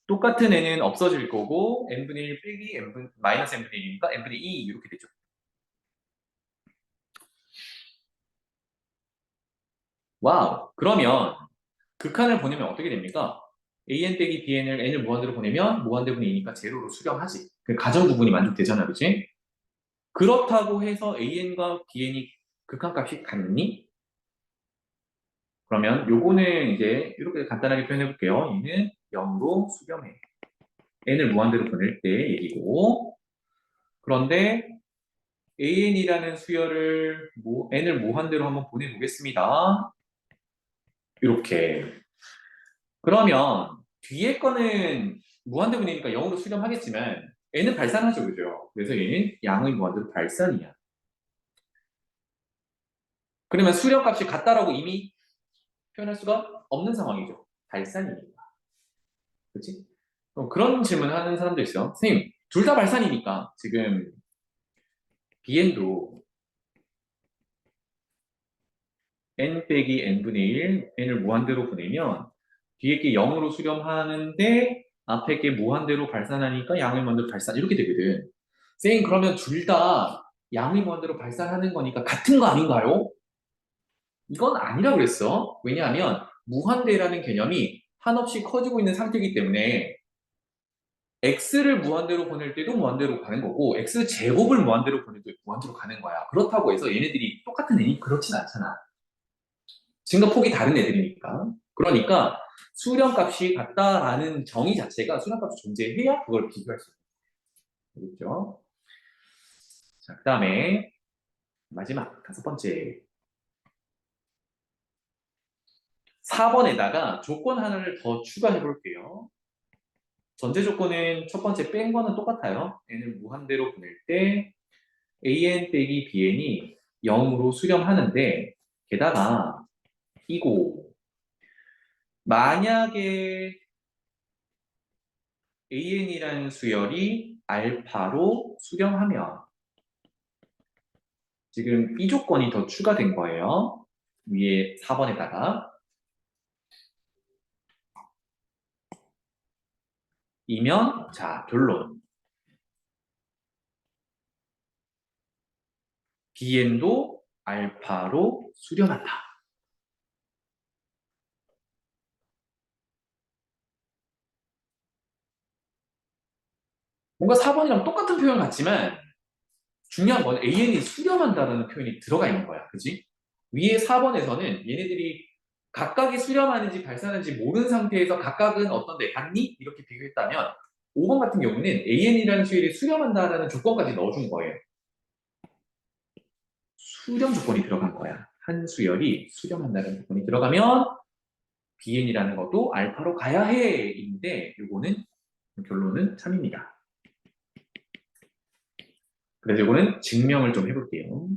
똑같은 n은 없어질 거고 n분의 1 빼기 마이너스 n분의 1이니까 n분의 2 이렇게 되죠. 와우. 그러면 극한을 보내면 어떻게 됩니까? an 빼기 bn을 n을 무한대로 보내면 무한대분의 2니까 제로로 수렴하지. 그 가정 부분이 만족되잖아, 그치? 그렇다고 해서 an과 bn이 극한값이 같니? 그러면 요거는 이제 이렇게 간단하게 표현해 볼게요. 얘는 0으로 수렴해. n을 무한대로 보낼 때 얘기고. 그런데 an이라는 수열을 n을 무한대로 한번 보내보겠습니다. 이렇게. 그러면 뒤에 거는 무한대분이니까 0으로 수렴하겠지만 n은 발산하죠, 그죠? 그래서 얘는 양의 무한대로 발산이야. 그러면 수렴값이 같다라고 이미 표현할 수가 없는 상황이죠. 발산이니까. 그렇지? 그런 질문을 하는 사람도 있어요. 선생님, 둘 다 발산이니까 지금 bn도 n 빼기 n분의 1, n을 무한대로 보내면 뒤에 게 0으로 수렴하는데 앞에 게 무한대로 발산하니까 양의 무한대로 발산 이렇게 되거든. 선생님, 그러면 둘 다 양의 무한대로 발산하는 거니까 같은 거 아닌가요? 이건 아니라 그랬어. 왜냐하면 무한대라는 개념이 한없이 커지고 있는 상태이기 때문에 x를 무한대로 보낼 때도 무한대로 가는 거고 x 제곱을 무한대로 보낼 때도 무한대로 가는 거야. 그렇다고 해서 얘네들이 똑같은 애니 그렇진 않잖아. 증가폭이 다른 애들이니까. 그러니까 수렴값이 같다라는 정의 자체가 수렴값이 존재해야 그걸 비교할 수 있는 거죠. 자, 그 다음에 마지막 다섯 번째 4번에다가 조건 하나를 더 추가해 볼게요. 전제 조건은 첫 번째 뺀 거는 똑같아요. n을 무한대로 보낼 때 an 빼기 bn이 0으로 수렴하는데 게다가 이고 만약에 an이라는 수열이 알파로 수렴하면 지금 이 조건이 더 추가된 거예요. 위에 4번에다가 이면 자 결론 bn도 알파로 수렴한다. 뭔가 4번이랑 똑같은 표현 같지만 중요한 건 an이 수렴한다라는 표현이 들어가 있는 거야. 그지? 위에 4번에서는 얘네들이 각각이 수렴하는지 발산하는지 모르는 상태에서 각각은 어떤데 같니? 이렇게 비교했다면 5번 같은 경우는 an이라는 수열이 수렴한다라는 조건까지 넣어준 거예요. 수렴 조건이 들어간 거야. 한 수열이 수렴한다는 조건이 들어가면 bn이라는 것도 알파로 가야 해. 인데 요거는 결론은 참입니다. 그래서 요거는 증명을 좀 해볼게요.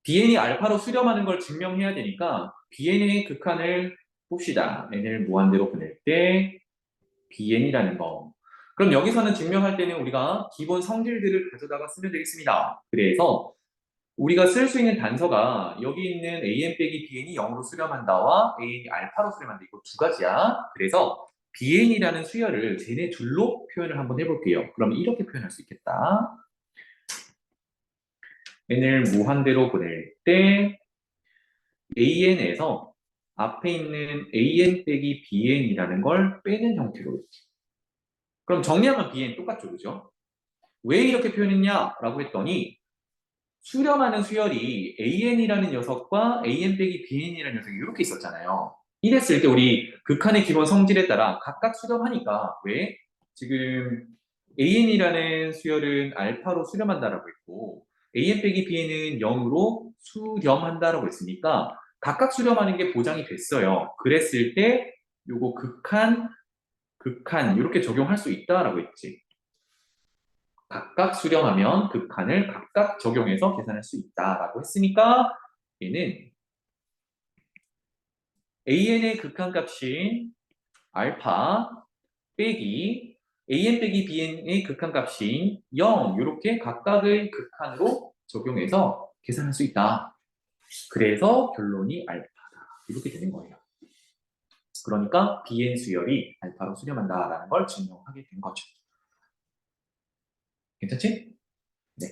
bn이 알파로 수렴하는 걸 증명해야 되니까 bn의 극한을 봅시다. n을 무한대로 보낼 때 bn이라는 거. 그럼 여기서는 증명할 때는 우리가 기본 성질들을 가져다가 쓰면 되겠습니다. 그래서 우리가 쓸 수 있는 단서가 여기 있는 an 빼기 bn이 0으로 수렴한다와 an이 알파로 수렴한다. 이거 두 가지야. 그래서 bn이라는 수열을 쟤네 둘로 표현을 한번 해볼게요. 그럼 이렇게 표현할 수 있겠다. n을 무한대로 보낼 때 an에서 앞에 있는 an 빼기 bn이라는 걸 빼는 형태로 이렇게. 그럼 정리하면 bn 똑같죠, 그죠? 왜 이렇게 표현했냐라고 했더니 수렴하는 수열이 an이라는 녀석과 an 빼기 bn이라는 녀석이 이렇게 있었잖아요. 이랬을 때 우리 극한의 기본 성질에 따라 각각 수렴하니까 왜? 지금 an이라는 수열은 알파로 수렴한다라고 했고 an 빼기 bn은 0으로 수렴한다라고 했으니까 각각 수렴하는 게 보장이 됐어요. 그랬을 때 요거 극한 이렇게 적용할 수 있다라고 했지. 각각 수렴하면 극한을 각각 적용해서 계산할 수 있다라고 했으니까 얘는 an의 극한값인 알파 빼기 an 빼기 bn의 극한값인 0 이렇게 각각의 극한으로 적용해서 계산할 수 있다. 그래서 결론이 알파다. 이렇게 되는 거예요. 그러니까 bn 수열이 알파로 수렴한다라는 걸 증명하게 된 거죠. 괜찮지? 네.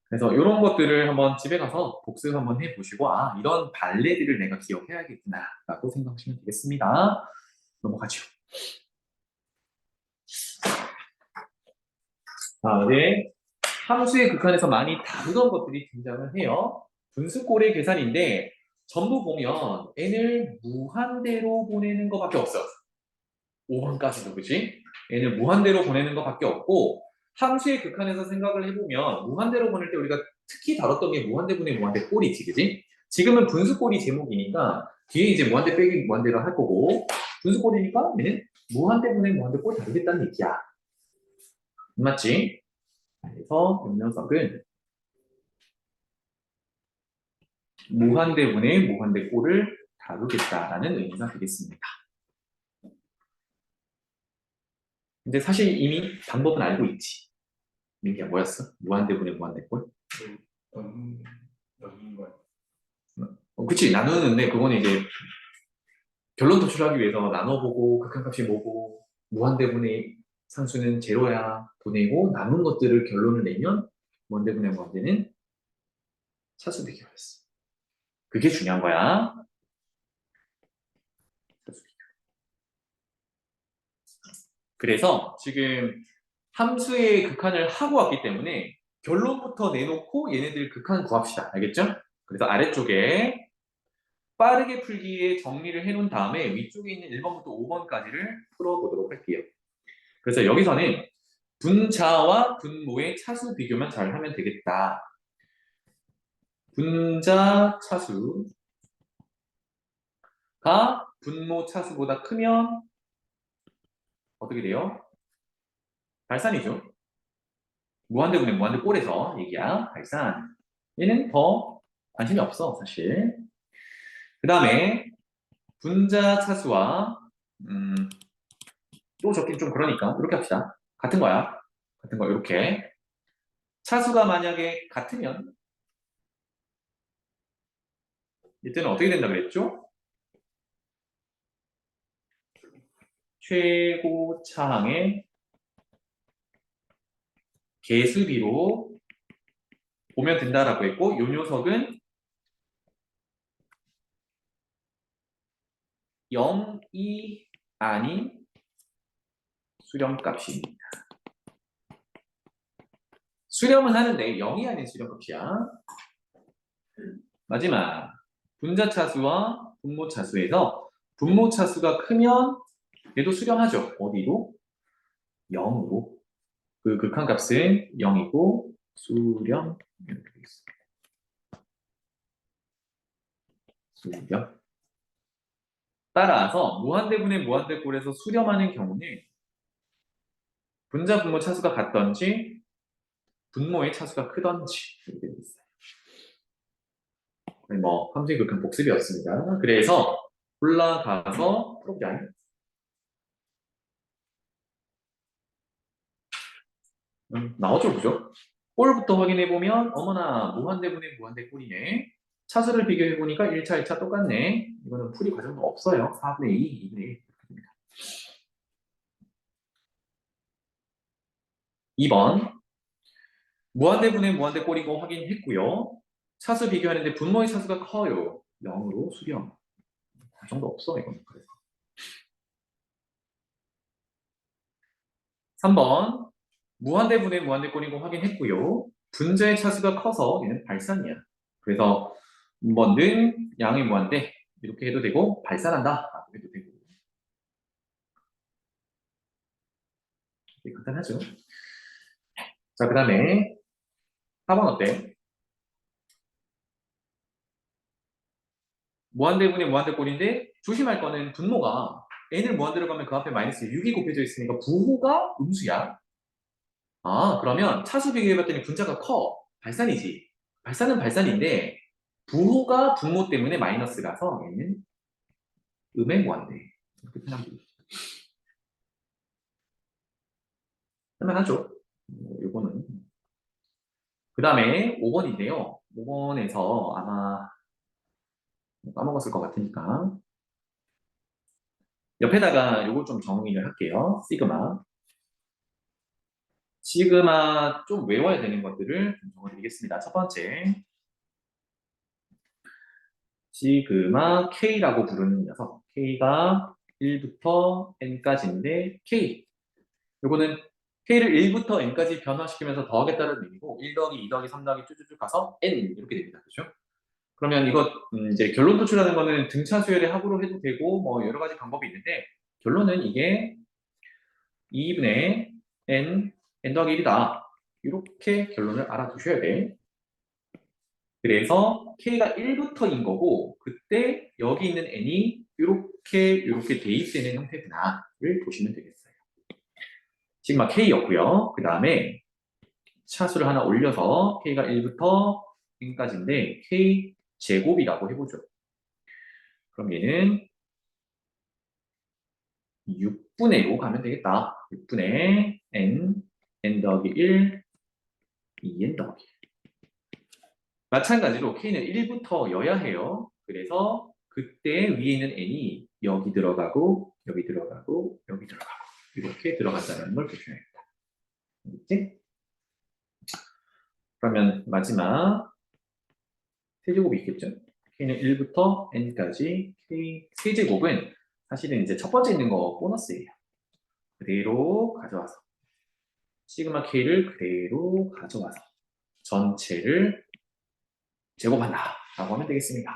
그래서 이런 것들을 한번 집에 가서 복습 한번 해보시고 아 이런 발레들을 내가 기억해야겠구나 라고 생각하시면 되겠습니다. 넘어가죠. 네. 함수의 극한에서 많이 다루던 것들이 등장을 해요. 분수꼴의 계산인데 전부 보면 n을 무한대로 보내는 것밖에 없어. 5번까지도 그지? n을 무한대로 보내는 것밖에 없고 함수의 극한에서 생각을 해보면 무한대로 보낼 때 우리가 특히 다뤘던 게 무한대분의 무한대 꼴이지 그지? 지금은 분수꼴이 제목이니까 뒤에 이제 무한대 빼기 무한대로 할 거고 분수꼴이니까 얘는 무한대분의 무한대 꼴 다루겠다는 얘기야. 맞지? 그래서 이 녀석은 무한대분의 무한대 꼴을 다루겠다라는 의미가 되겠습니다. 근데 사실 이미 방법은 알고 있지. 민기야 뭐였어? 무한대분의 무한대 꼴? 그치 나누는데 그거는 이제 결론 도출하기 위해서 나눠보고 극한값이 뭐고 무한대분의 상수는 제로야 보내고 남은 것들을 결론을 내면 무한대분의 무한대는 차수 비교였어. 그게 중요한 거야. 그래서 지금 함수의 극한을 하고 왔기 때문에 결론부터 내놓고 얘네들 극한 구합시다. 알겠죠? 그래서 아래쪽에 빠르게 풀기에 정리를 해놓은 다음에 위쪽에 있는 1번부터 5번까지를 풀어보도록 할게요. 그래서 여기서는 분자와 분모의 차수 비교만 잘 하면 되겠다. 분자 차수가 분모 차수보다 크면 어떻게 돼요? 발산이죠. 무한대분의 무한대 꼴에서 얘기야. 발산. 얘는 더 관심이 없어, 사실. 그 다음에 분자 차수와 또 적긴 좀 그러니까 이렇게 합시다. 같은 거야. 같은 거 이렇게. 차수가 만약에 같으면 이때는 어떻게 된다 그랬죠? 최고 차항의 개수비로 보면 된다라고 했고, 요 녀석은 0이 아닌 수렴값입니다. 수렴은 하는데 0이 아닌 수렴값이야. 마지막 분자차수와 분모차수에서 분모차수가 크면 얘도 수렴하죠. 어디로? 0으로. 그 극한값은 0이고 수렴 이렇게 되겠습니다. 수렴. 따라서 무한대분의 무한대꼴에서 수렴하는 경우는 분자 분모 차수가 같던지 분모의 차수가 크던지 이렇게 되어 있어요. 뭐 함수의 극한 복습이었습니다. 그래서 올라가서 풀어보자. 나오죠, 그죠? 꼴부터 확인해보면 어머나 무한대분의 무한대꼴이네. 차수를 비교해보니까 1차, 2차 똑같네. 이거는 풀이 과정도 없어요. 4분의 2, 2분의 1 이렇게 됩니다. 2번 무한대분의 무한대꼴인 거 확인했고요. 차수 비교하는데 분모의 차수가 커요. 0으로 수렴. 과정도 없어, 이건. 그래서 3번 무한대분의 무한대꼴인 거 확인했고요. 분자의 차수가 커서 얘는 발산이야. 그래서 뭐 는 양의 무한대 이렇게 해도 되고 발산한다 라고 해도 되고 간단하죠. 자, 그 다음에 4번 어때? 무한대분의 무한대꼴인데 조심할 거는 분모가 n을 무한대로 가면 그 앞에 마이너스 6이 곱해져 있으니까 부호가 음수야. 아, 그러면 차수 비교해봤더니 분자가 커. 발산이지. 발산은 발산인데 부호가 분모 때문에 마이너스라서 얘는 음의 무한대. 이렇게 생각합니다. 할만하죠. 요거는. 그 다음에 5번인데요. 5번에서 아마 까먹었을 것 같으니까 옆에다가 요거 좀 정의를 할게요. 시그마. 시그마 좀 외워야 되는 것들을 좀 적어드리겠습니다. 첫 번째, 시그마 K라고 부르는 녀석. K가 1부터 N까지인데 K. 요거는 K를 1부터 N까지 변화시키면서 더하겠다는 의미고 1 더하기 2 더하기 3 더하기 쭉쭉쭉 가서 N 이렇게 됩니다. 그렇죠? 그러면 이거 이제 결론 도출하는 거는 등차 수열의 합으로 해도 되고 뭐 여러 가지 방법이 있는데 결론은 이게 2분의 N 더하기 1이다. 이렇게 결론을 알아두셔야 돼. 그래서 K가 1부터인 거고 그때 여기 있는 N이 이렇게 대입되는 형태구나를 보시면 되겠어요. 시그마 K였고요. 그 다음에 차수를 하나 올려서 K가 1부터 N까지인데 K 제곱이라고 해보죠. 그럼 얘는 6분의 5 가면 되겠다. 6분의 N 더하기 1, 2N 더하기 1. 마찬가지로 K는 1부터 여야 해요. 그래서 그때 위에 있는 N이 여기 들어가고 여기 들어가고 여기 들어가고 이렇게 들어간다는 걸 보셔야겠다. 알겠지? 그러면 마지막 세제곱이 있겠죠? K는 1부터 N까지 K 세제곱은 사실은 이제 첫 번째 있는 거 보너스예요. 그대로 가져와서 시그마 K를 그대로 가져와서 전체를 제곱한다 라고 하면 되겠습니다.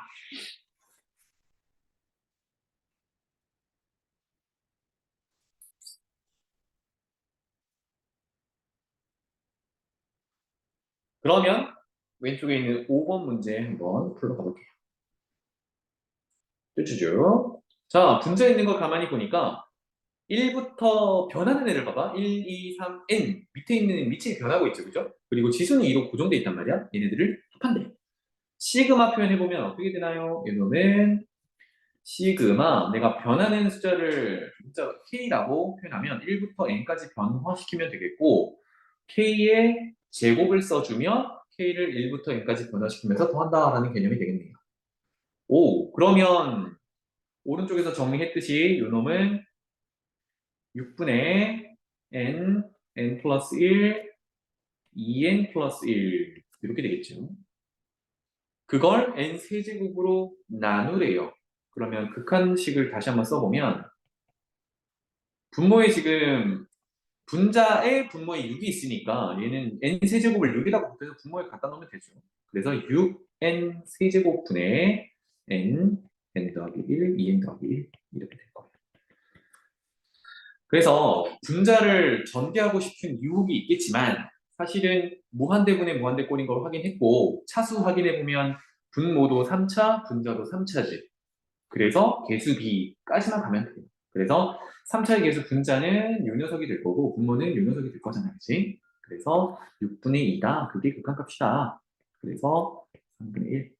그러면 왼쪽에 있는 5번 문제 한번 풀어가 볼게요. 뚜쭈쭈. 자, 분자에 있는 거 가만히 보니까 1부터 변하는 애를 봐봐. 1, 2, 3, n. 밑에 있는 밑이 변하고 있죠. 그죠? 그리고 지수는 2로 고정돼 있단 말이야. 얘네들을 합한대. 시그마 표현해보면 어떻게 되나요? 이놈은 시그마 내가 변하는 숫자를 숫자 k라고 표현하면 1부터 n까지 변화시키면 되겠고 k의 제곱을 써주면 k를 1부터 n까지 변화시키면서 더한다라는 개념이 되겠네요. 오, 그러면 오른쪽에서 정리했듯이 이놈은 6분의 n 플러스 1, 2n 플러스 1 이렇게 되겠죠. 그걸 n 세제곱으로 나누래요. 그러면 극한식을 다시 한번 써보면 분모에 지금 분자에 분모에 6이 있으니까 얘는 n 세제곱을 6에다가 곱해서 분모에 갖다 놓으면 되죠. 그래서 6n 세제곱분의 n 더하기 1, 2n 더하기 1 이렇게 될 거예요. 그래서 분자를 전개하고 싶은 유혹이 있겠지만 사실은 무한대분의 무한대꼴인 걸 확인했고 차수 확인해보면 분모도 3차, 분자도 3차지. 그래서 개수 B까지만 가면 돼요. 그래서 3차의 개수 분자는 요 녀석이 될 거고 분모는 요 녀석이 될 거잖아요. 그치? 그래서 6분의 2다. 그게 극한값이다. 그래서 3분의 1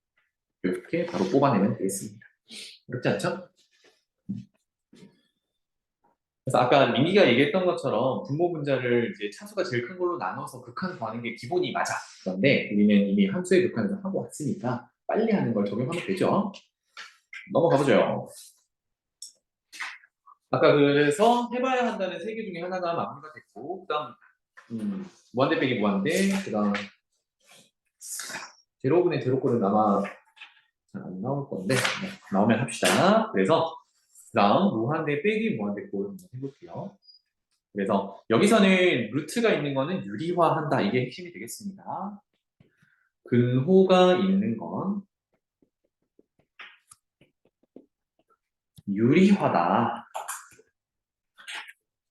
이렇게 바로 뽑아내면 되겠습니다. 어렵지 않죠? 그래서 아까 민기가 얘기했던 것처럼 분모 분자를 이제 차수가 제일 큰 걸로 나눠서 극한 구하는 게 기본이 맞아. 그런데 우리는 이미 함수의 극한에서 하고 왔으니까 빨리 하는 걸 적용하면 되죠. 넘어가 보죠. 아까 그래서 해봐야 한다는 세 개 중에 하나가 마무리가 됐고, 그다음 무한대 빼기 무한대, 그다음 제로분의 제로꼴은 아마 잘 안 나올 건데 나오면 합시다. 그래서 그다음 무한대 빼기 무한대 꼴 한번 해볼게요. 그래서 여기서는 루트가 있는 거는 유리화한다. 이게 핵심이 되겠습니다. 근호가 있는 건 유리화다.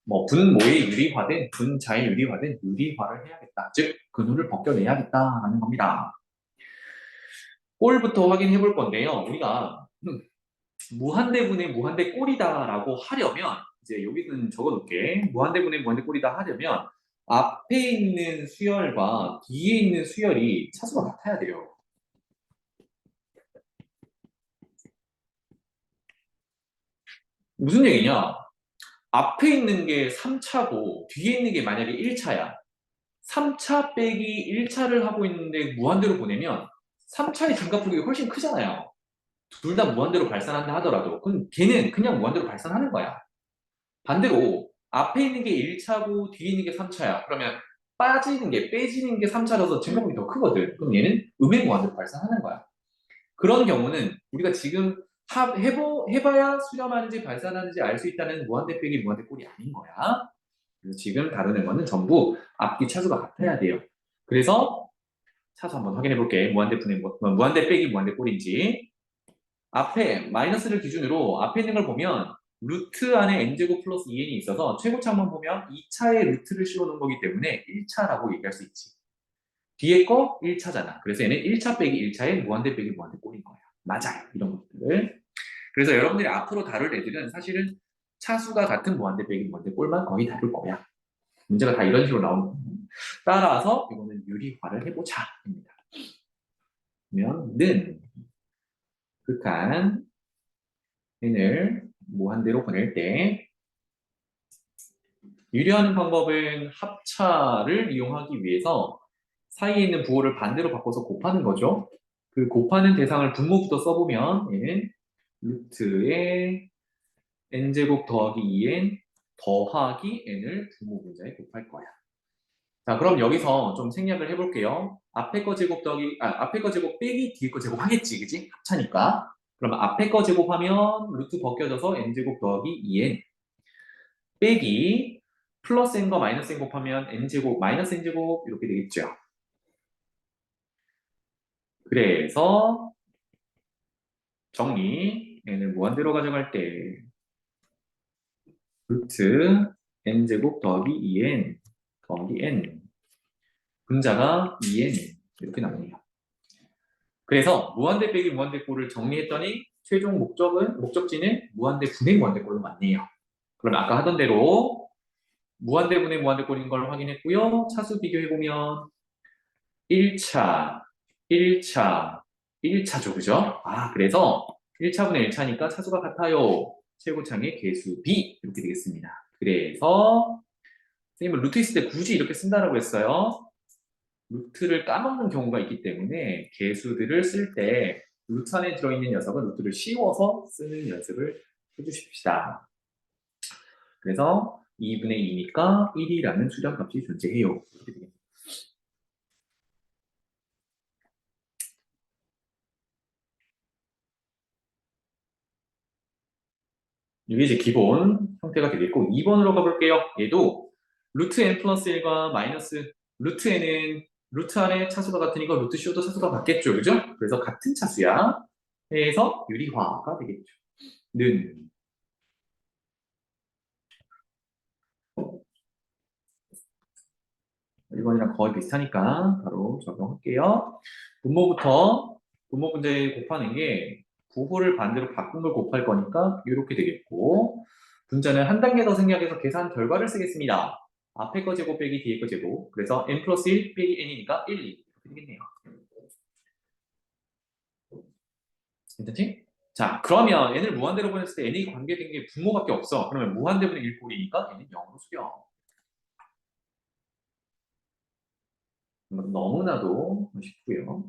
뭐 분모의 유리화든 분자의 유리화든 유리화를 해야겠다. 즉 근호를 벗겨내야겠다라는 겁니다. 꼴부터 확인해 볼 건데요. 우리가 무한대분의 무한대꼴이다라고 하려면 이제 여기는 적어놓을게. 무한대분의 무한대꼴이다 하려면 앞에 있는 수열과 뒤에 있는 수열이 차수가 같아야 돼요. 무슨 얘기냐? 앞에 있는 게 3차고 뒤에 있는 게 만약에 1차야. 3차 빼기 1차를 하고 있는데 무한대로 보내면 3차의 증가폭이 훨씬 크잖아요. 둘 다 무한대로 발산한다 하더라도 그럼 걔는 그냥 무한대로 발산하는 거야. 반대로 앞에 있는 게 1차고 뒤에 있는 게 3차야. 그러면 빠지는 게 빼지는 게 3차라서 증가폭이 더 크거든. 그럼 얘는 음의 무한대로 발산하는 거야. 그런 경우는 우리가 지금 해봐야 수렴하는지 발산하는지 알 수 있다는 무한대 빼기 무한대 꼴이 아닌 거야. 그래서 지금 다루는 거는 전부 앞뒤 차수가 같아야 돼요. 그래서 차수 한번 확인해 볼게. 무한대 빼기 무한대 꼴인지. 앞에 마이너스를 기준으로 앞에 있는 걸 보면 루트 안에 n제곱 플러스 2n이 있어서 최고차만 보면 2차의 루트를 씌워놓은 거기 때문에 1차라고 얘기할 수 있지. 뒤에 거 1차잖아. 그래서 얘는 1차 빼기 1차의 무한대 빼기 무한대 꼴인 거야. 맞아요. 이런 것들을. 그래서 여러분들이 앞으로 다룰 애들은 사실은 차수가 같은 무한대 빼기 무한대 꼴만 거의 다룰 거야. 문제가 다 이런 식으로 나오는 거야. 따라서 이거는 유리화를 해보자. 입니다. 그러면 극한 n을 무한대로 보낼 때 유리하는 방법은 합차를 이용하기 위해서 사이에 있는 부호를 반대로 바꿔서 곱하는 거죠. 그 곱하는 대상을 분모부터 써보면 얘는 루트에 n제곱 더하기 2n 더하기 n을 분모 분자에 곱할 거야. 자, 그럼 여기서 좀 생략을 해볼게요. 앞에 거 제곱 앞에 거 제곱 빼기 뒤에 거 제곱 하겠지, 그지? 합차니까. 그러면 앞에 거 제곱하면 루트 벗겨져서 n제곱 더하기 2n 빼기 플러스 n과 마이너스 n 곱하면 n제곱 마이너스 n제곱 이렇게 되겠죠. 그래서 정리 n을 무한대로 가져갈 때 루트 n제곱 더하기 2n 더하기 n 분자가 2n 이렇게 나오네요. 그래서 무한대 빼기 무한대 꼴을 정리했더니 최종 목적지는 무한대 분의 무한대 꼴로 맞네요. 그럼 아까 하던 대로 무한대 분의 무한대 꼴인 걸 확인했고요. 차수 비교해보면 1차, 1차, 1차죠. 그죠? 그래서 1차분의 1차니까 차수가 같아요. 최고창의 개수 B 이렇게 되겠습니다. 그래서 선생님은 루트 있을 때 굳이 이렇게 쓴다라고 했어요. 루트를 까먹는 경우가 있기 때문에 개수들을 쓸 때 루트 안에 들어있는 녀석은 루트를 씌워서 쓰는 연습을 해주십시다. 그래서 2분의 2니까 1이라는 수량 값이 존재해요. 이렇게 되겠네요. 이게 이제 기본 형태가 되겠고 2번으로 가볼게요. 얘도 루트 n 플러스 1과 마이너스 루트 n은 루트 안에 차수가 같으니까 루트 c도 차수가 같겠죠. 그죠? 그래서 같은 차수야. 해서 유리화가 되겠죠. 는 1번이랑 거의 비슷하니까 바로 적용할게요. 분모 분자에 곱하는 게 부호를 반대로 바꾼 걸 곱할 거니까 이렇게 되겠고 분자는 한 단계 더 생략해서 계산 결과를 쓰겠습니다. 앞에 거 제곱 빼기 뒤에 거 제곱 그래서 n 플러스 1 빼기 n이니까 1, 2 이렇게 되겠네요. 괜찮지? 자 그러면 n을 무한대로 보냈을 때 n이 관계된 게 분모밖에 없어. 그러면 무한대분의 1꼴이니까 n은 0으로 수렴. 너무나도 쉽고요.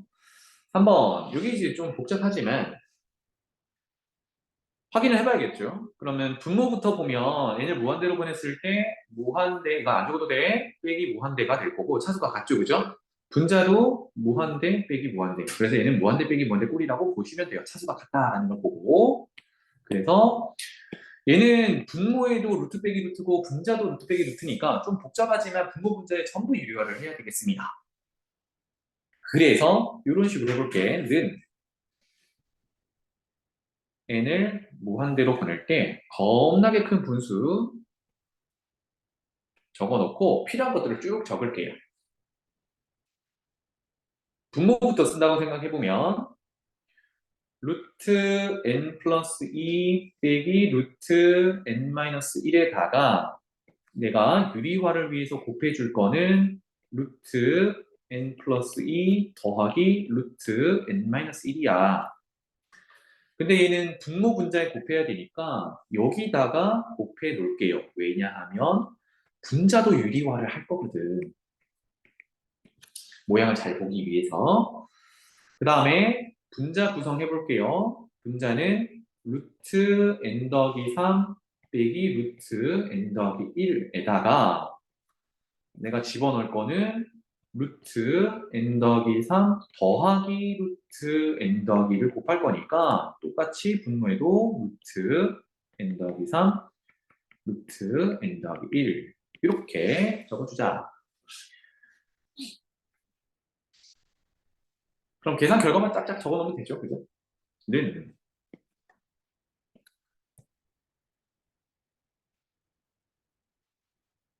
3번 여기 이제 좀 복잡하지만 확인을 해봐야겠죠. 그러면 분모부터 보면 n을 무한대로 보냈을 때 무한대가 안 적어도 돼 빼기 무한대가 될 거고 차수가 같죠, 그죠? 분자도 무한대 빼기 무한대. 그래서 얘는 무한대 빼기 무한대 꼴이라고 보시면 돼요. 차수가 같다라는 걸 보고. 그래서 얘는 분모에도 루트 빼기 루트고 분자도 루트 빼기 루트니까 좀 복잡하지만 분모 분자에 전부 유리화를 해야 되겠습니다. 그래서 이런 식으로 해볼게. 는 n을 무한대로 보낼 때 겁나게 큰 분수 적어놓고 필요한 것들을 쭉 적을게요. 분모부터 쓴다고 생각해보면 루트 n 플러스 2 빼기 루트 n 마이너스 1에다가 내가 유리화를 위해서 곱해줄 거는 루트 n 플러스 2 더하기 루트 n 마이너스 1이야. 근데 얘는 분모 분자에 곱해야 되니까 여기다가 곱해 놓을게요. 왜냐하면 분자도 유리화를 할 거거든. 모양을 잘 보기 위해서. 그 다음에 분자 구성해 볼게요. 분자는 루트 n 더하기 3 빼기 루트 n 더하기 1에다가 내가 집어넣을 거는 루트 n 더하기 3 더하기 루트 n 더하기 1을 곱할 거니까 똑같이 분모에도 루트 n 더하기 3 루트 n 더하기 1 이렇게 적어주자. 그럼 계산 결과만 짝짝 적어놓으면 되죠, 그죠? 는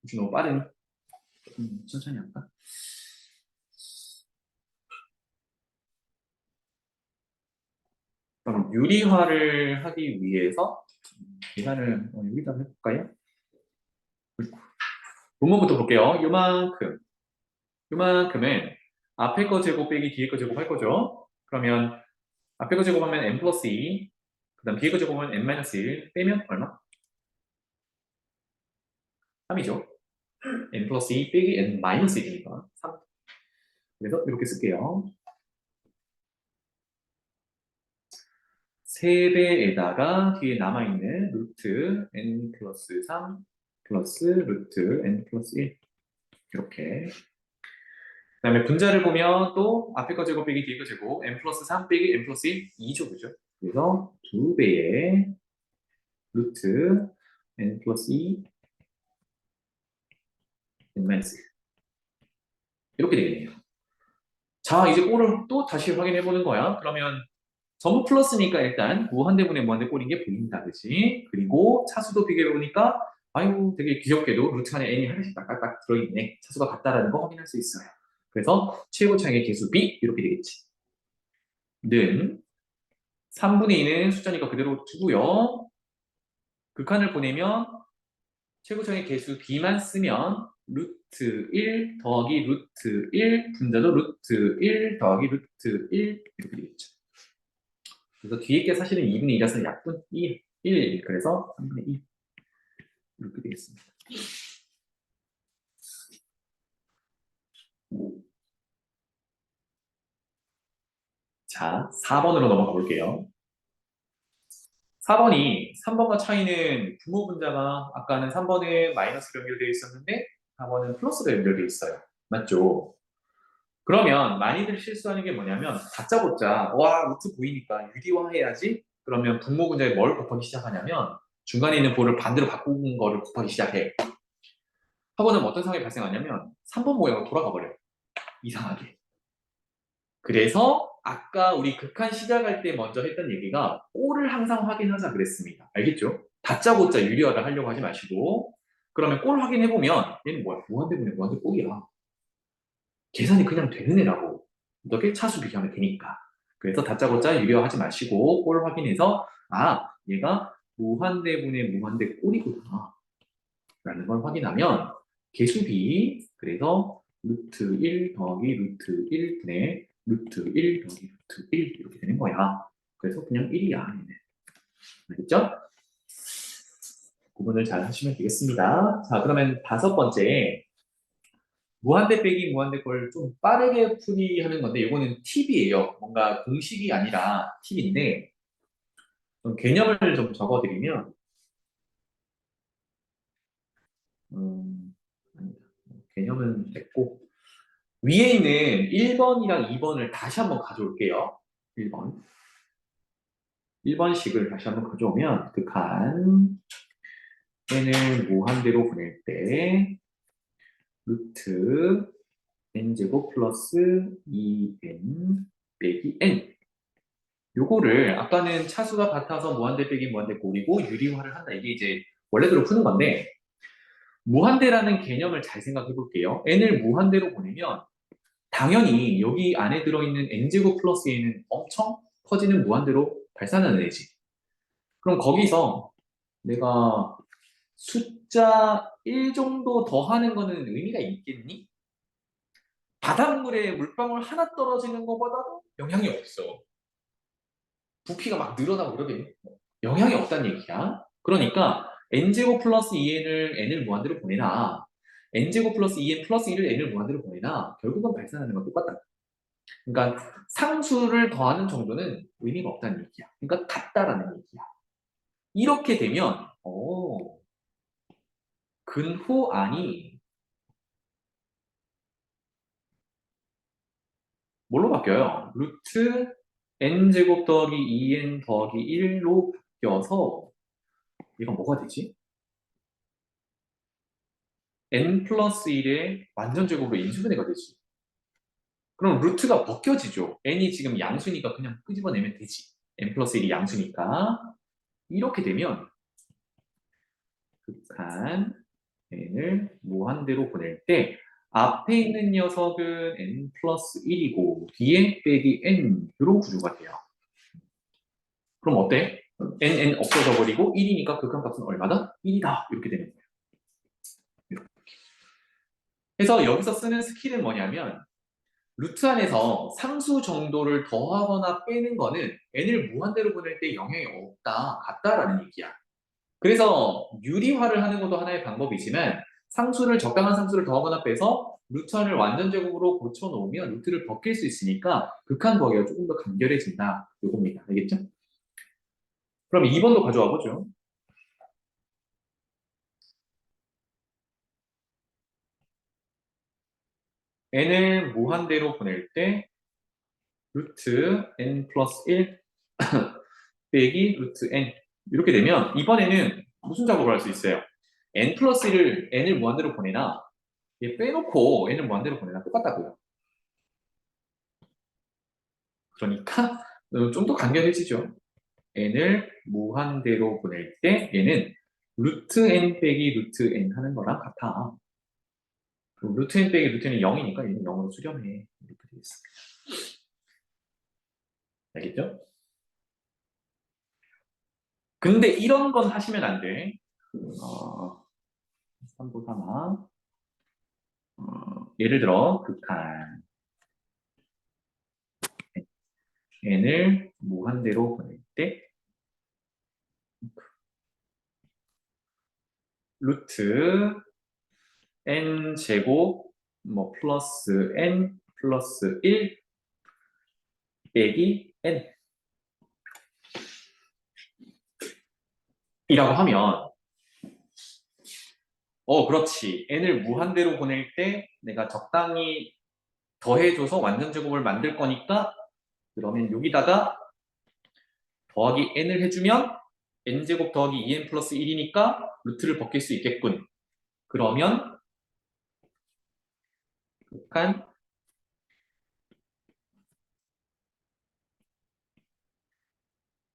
혹시 너무 빠르니? 천천히 할까? 그럼 유리화를 하기 위해서 계산을 여기다 해볼까요? 분모부터 볼게요. 요만큼은 앞에 거 제곱 빼기 뒤에 거 제곱 할 거죠. 그러면 앞에 거 제곱하면 n 플러스 2, 그 다음 뒤에 거 제곱하면 n 마이너스 1 빼면 얼마? 3이죠. n 플러스 2 빼기 n 마이너스 1이니까 3. 그래서 이렇게 쓸게요. 3배에다가 뒤에 남아있는 루트 n 플러스 3 플러스 루트 n 플러스 1 이렇게 그 다음에 분자를 보면 또 앞에 거 제곱 빼기 뒤에 거 제곱 n 플러스 3 빼기 n 플러스 1 2죠, 그죠? 그래서 2배의 루트 n 플러스 2 n 마이너스 1 이렇게 되겠네요. 자, 이제 꼴을 또 다시 확인해 보는 거야. 그러면 전부 플러스니까 일단 무한대분의 무한대 꼴인 게 보인다, 그치? 그리고 차수도 비교해 보니까 아유 되게 귀엽게도 루트 안에 n이 하나씩 딱딱딱 들어있네. 차수가 같다라는 거 확인할 수 있어요. 그래서 최고차의 개수 b 이렇게 되겠지. 는 3분의 2는 숫자니까 그대로 두고요. 극한을 보내면 최고차의 개수 b만 쓰면 루트 1 더하기 루트 1 분자도 루트 1 더하기 루트 1 이렇게 되겠죠. 그래서 뒤에 게 사실은 2분의 2라서 약분 1 그래서 3분의 2 이렇게 되겠습니다. 자, 4번으로 넘어가 볼게요. 4번이 3번과 차이는 부모 분자가 아까는 3번은 마이너스로 연결되어 있었는데 4번은 플러스로 연결되어 있어요. 맞죠? 그러면 많이들 실수하는 게 뭐냐면 다짜고짜 와 루트 보이니까 유리화해야지. 그러면 분모 분자에 뭘 곱하기 시작하냐면 중간에 있는 볼을 반대로 바꾼 거를 곱하기 시작해. 하고는 어떤 상황이 발생하냐면 3번 모양으로 돌아가 버려요. 이상하게. 그래서 아까 우리 극한 시작할 때 먼저 했던 얘기가 꼴을 항상 확인하자 그랬습니다. 알겠죠? 다짜고짜 유리화를 하려고 하지 마시고 그러면 꼴 확인해보면 얘는 뭐야? 무한대분의 무한대 꼴이야. 계산이 그냥 되는 애라고. 어떻게 차수 비교하면 되니까. 그래서 다짜고짜 유리화하지 마시고 꼴 확인해서 아 얘가 무한대분의 무한대 꼴이구나 라는 걸 확인하면 개수비 그래서 루트 1 더하기 루트 1분의 루트 1 더하기 루트 1 이렇게 되는 거야. 그래서 그냥 1이야. 얘는. 알겠죠? 구분을 잘 하시면 되겠습니다. 자 그러면 5번째 무한대 빼기 무한대 걸 좀 빠르게 풀이하는 건데 이거는 팁이에요. 뭔가 공식이 아니라 팁인데 좀 개념을 좀 적어드리면 아니다. 개념은 됐고 위에 있는 1번이랑 2번을 다시 한번 가져올게요. 1번. 1번식을 다시 한번 가져오면 극한 n을 무한대로 보낼 때 루트 n제곱 플러스 2n 빼기 n 요거를 아까는 차수가 같아서 무한대 빼기 무한대 꼴이고 유리화를 한다. 이게 이제 원래대로 푸는 건데 무한대라는 개념을 잘 생각해 볼게요. n을 무한대로 보내면 당연히 여기 안에 들어있는 n제곱 플러스 a는 엄청 커지는 무한대로 발산하는 애지. 그럼 거기서 내가 숫자 1 정도 더 하는 거는 의미가 있겠니? 바닷물에 물방울 하나 떨어지는 것보다도 영향이 없어. 부피가 막 늘어나고 그러겠니? 영향이 없다는 얘기야. 그러니까 n제곱 플러스 2n을 n을 무한대로 보내나 n제곱 플러스 2n 플러스 1을 n을 무한대로 보내나 결국은 발산하는 건 똑같다. 그러니까 상수를 더하는 정도는 의미가 없다는 얘기야. 그러니까 같다라는 얘기야. 이렇게 되면 근호안이 뭘로 바뀌어요? 루트 n제곱 더하기 2n 더하기 1로 바뀌어서 이건 뭐가 되지? n 플러스 1의 완전 제곱으로 인수분해가 되지. 그럼 루트가 벗겨지죠. n이 지금 양수니까 그냥 끄집어내면 되지. n 플러스 1이 양수니까. 이렇게 되면 극한 n을 무한대로 보낼 때 앞에 있는 녀석은 n 플러스 1이고 뒤에 빼기 n으로 구조가 돼요. 그럼 어때? n 없어져 버리고 1이니까 극한값은 얼마다? 1이다. 이렇게 되는 거예요. 이렇게. 그래서 여기서 쓰는 스킬은 뭐냐면 루트 안에서 상수 정도를 더하거나 빼는 거는 n을 무한대로 보낼 때 영향이 없다, 같다라는 얘기야. 그래서 유리화를 하는 것도 하나의 방법이지만 적당한 상수를 더하거나 빼서 루트 안을 완전 제곱으로 고쳐놓으면 루트를 벗길 수 있으니까 극한 더하기가 조금 더 간결해진다. 요겁니다. 알겠죠? 그럼 2번도 가져와 보죠. n을 무한대로 보낼 때 루트 n 플러스 1 빼기 루트 n 이렇게 되면 이번에는 무슨 작업을 할 수 있어요? n 플러스 1을 n을 무한대로 보내나 얘 빼놓고 n을 무한대로 보내나 똑같다고요. 그러니까 좀 더 간결해지죠. n을 무한대로 보낼 때 얘는 루트 n 빼기 루트 n 하는 거랑 같아. 그럼 루트 n 빼기 루트 n이 0이니까 얘는 0으로 수렴해. 이렇게 되겠습니다. 알겠죠? 근데 이런 건 하시면 안 돼. 3보 3아. 예를 들어 극한 n을 무한대로 보낼 때 루트 n 제곱 뭐 플러스 n 플러스 1 빼기 n 이라고 하면 그렇지. n을 무한대로 보낼 때 내가 적당히 더해줘서 완전 제곱을 만들 거니까 그러면 여기다가 더하기 n을 해주면 n제곱 더하기 2n 플러스 1이니까 루트를 벗길 수 있겠군. 그러면 극한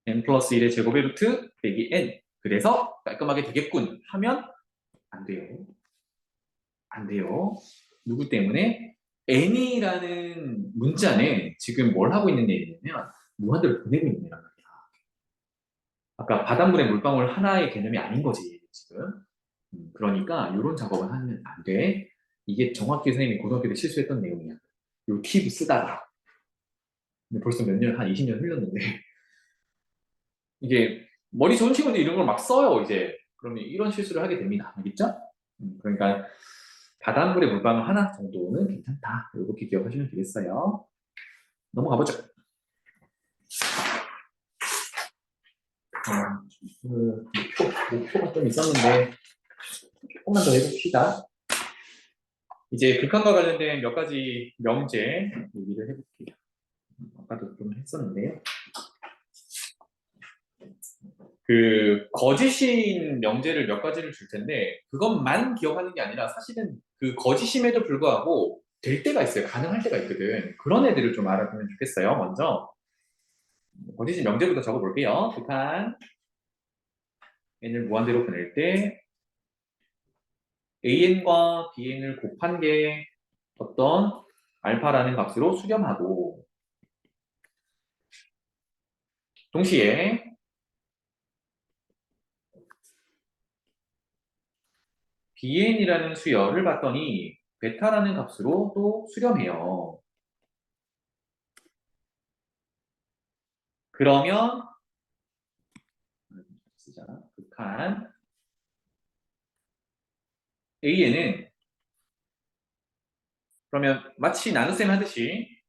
n 플러스 1의 제곱의 루트 빼기 n. 그래서 깔끔하게 되겠군 하면 안 돼요. 안 돼요. 누구 때문에? n이라는 문자는 지금 뭘 하고 있는 얘기냐면 무한대로 보내고 있는 애란 말이야. 아까 바닷물에 물방울 하나의 개념이 아닌 거지 지금. 그러니까 이런 작업은 하면 안 돼. 이게 정확히 선생님이 고등학교 때 실수했던 내용이야. 요 팁 쓰다가. 근데 벌써 몇 년, 한 20년 흘렀는데 이게 머리 좋은 친구들이 이런 걸 막 써요 이제. 그러면 이런 실수를 하게 됩니다. 알겠죠? 그러니까 바닷물에 물방울 하나 정도는 괜찮다. 이렇게 기억하시면 되겠어요. 넘어가 보죠. 목표가 좀 있었는데 조금만 더 해봅시다. 이제 극한과 관련된 몇 가지 명제 얘기를 해볼게요. 아까도 좀 했었는데요. 그 거짓인 명제를 몇 가지를 줄 텐데 그것만 기억하는 게 아니라 사실은 그 거짓임에도 불구하고 될 때가 있어요. 가능할 때가 있거든. 그런 애들을 좀 알아두면 좋겠어요. 먼저 거짓인 명제부터 적어볼게요. 극한 n을 무한대로 보낼 때 an과 bn을 곱한 게 어떤 알파라는 값으로 수렴하고 동시에 bn이라는 수열을 봤더니 베타라는 값으로 또 수렴해요. 그러면 쓰잖아. 극한 an은 그러면 마치 나눗셈 하듯이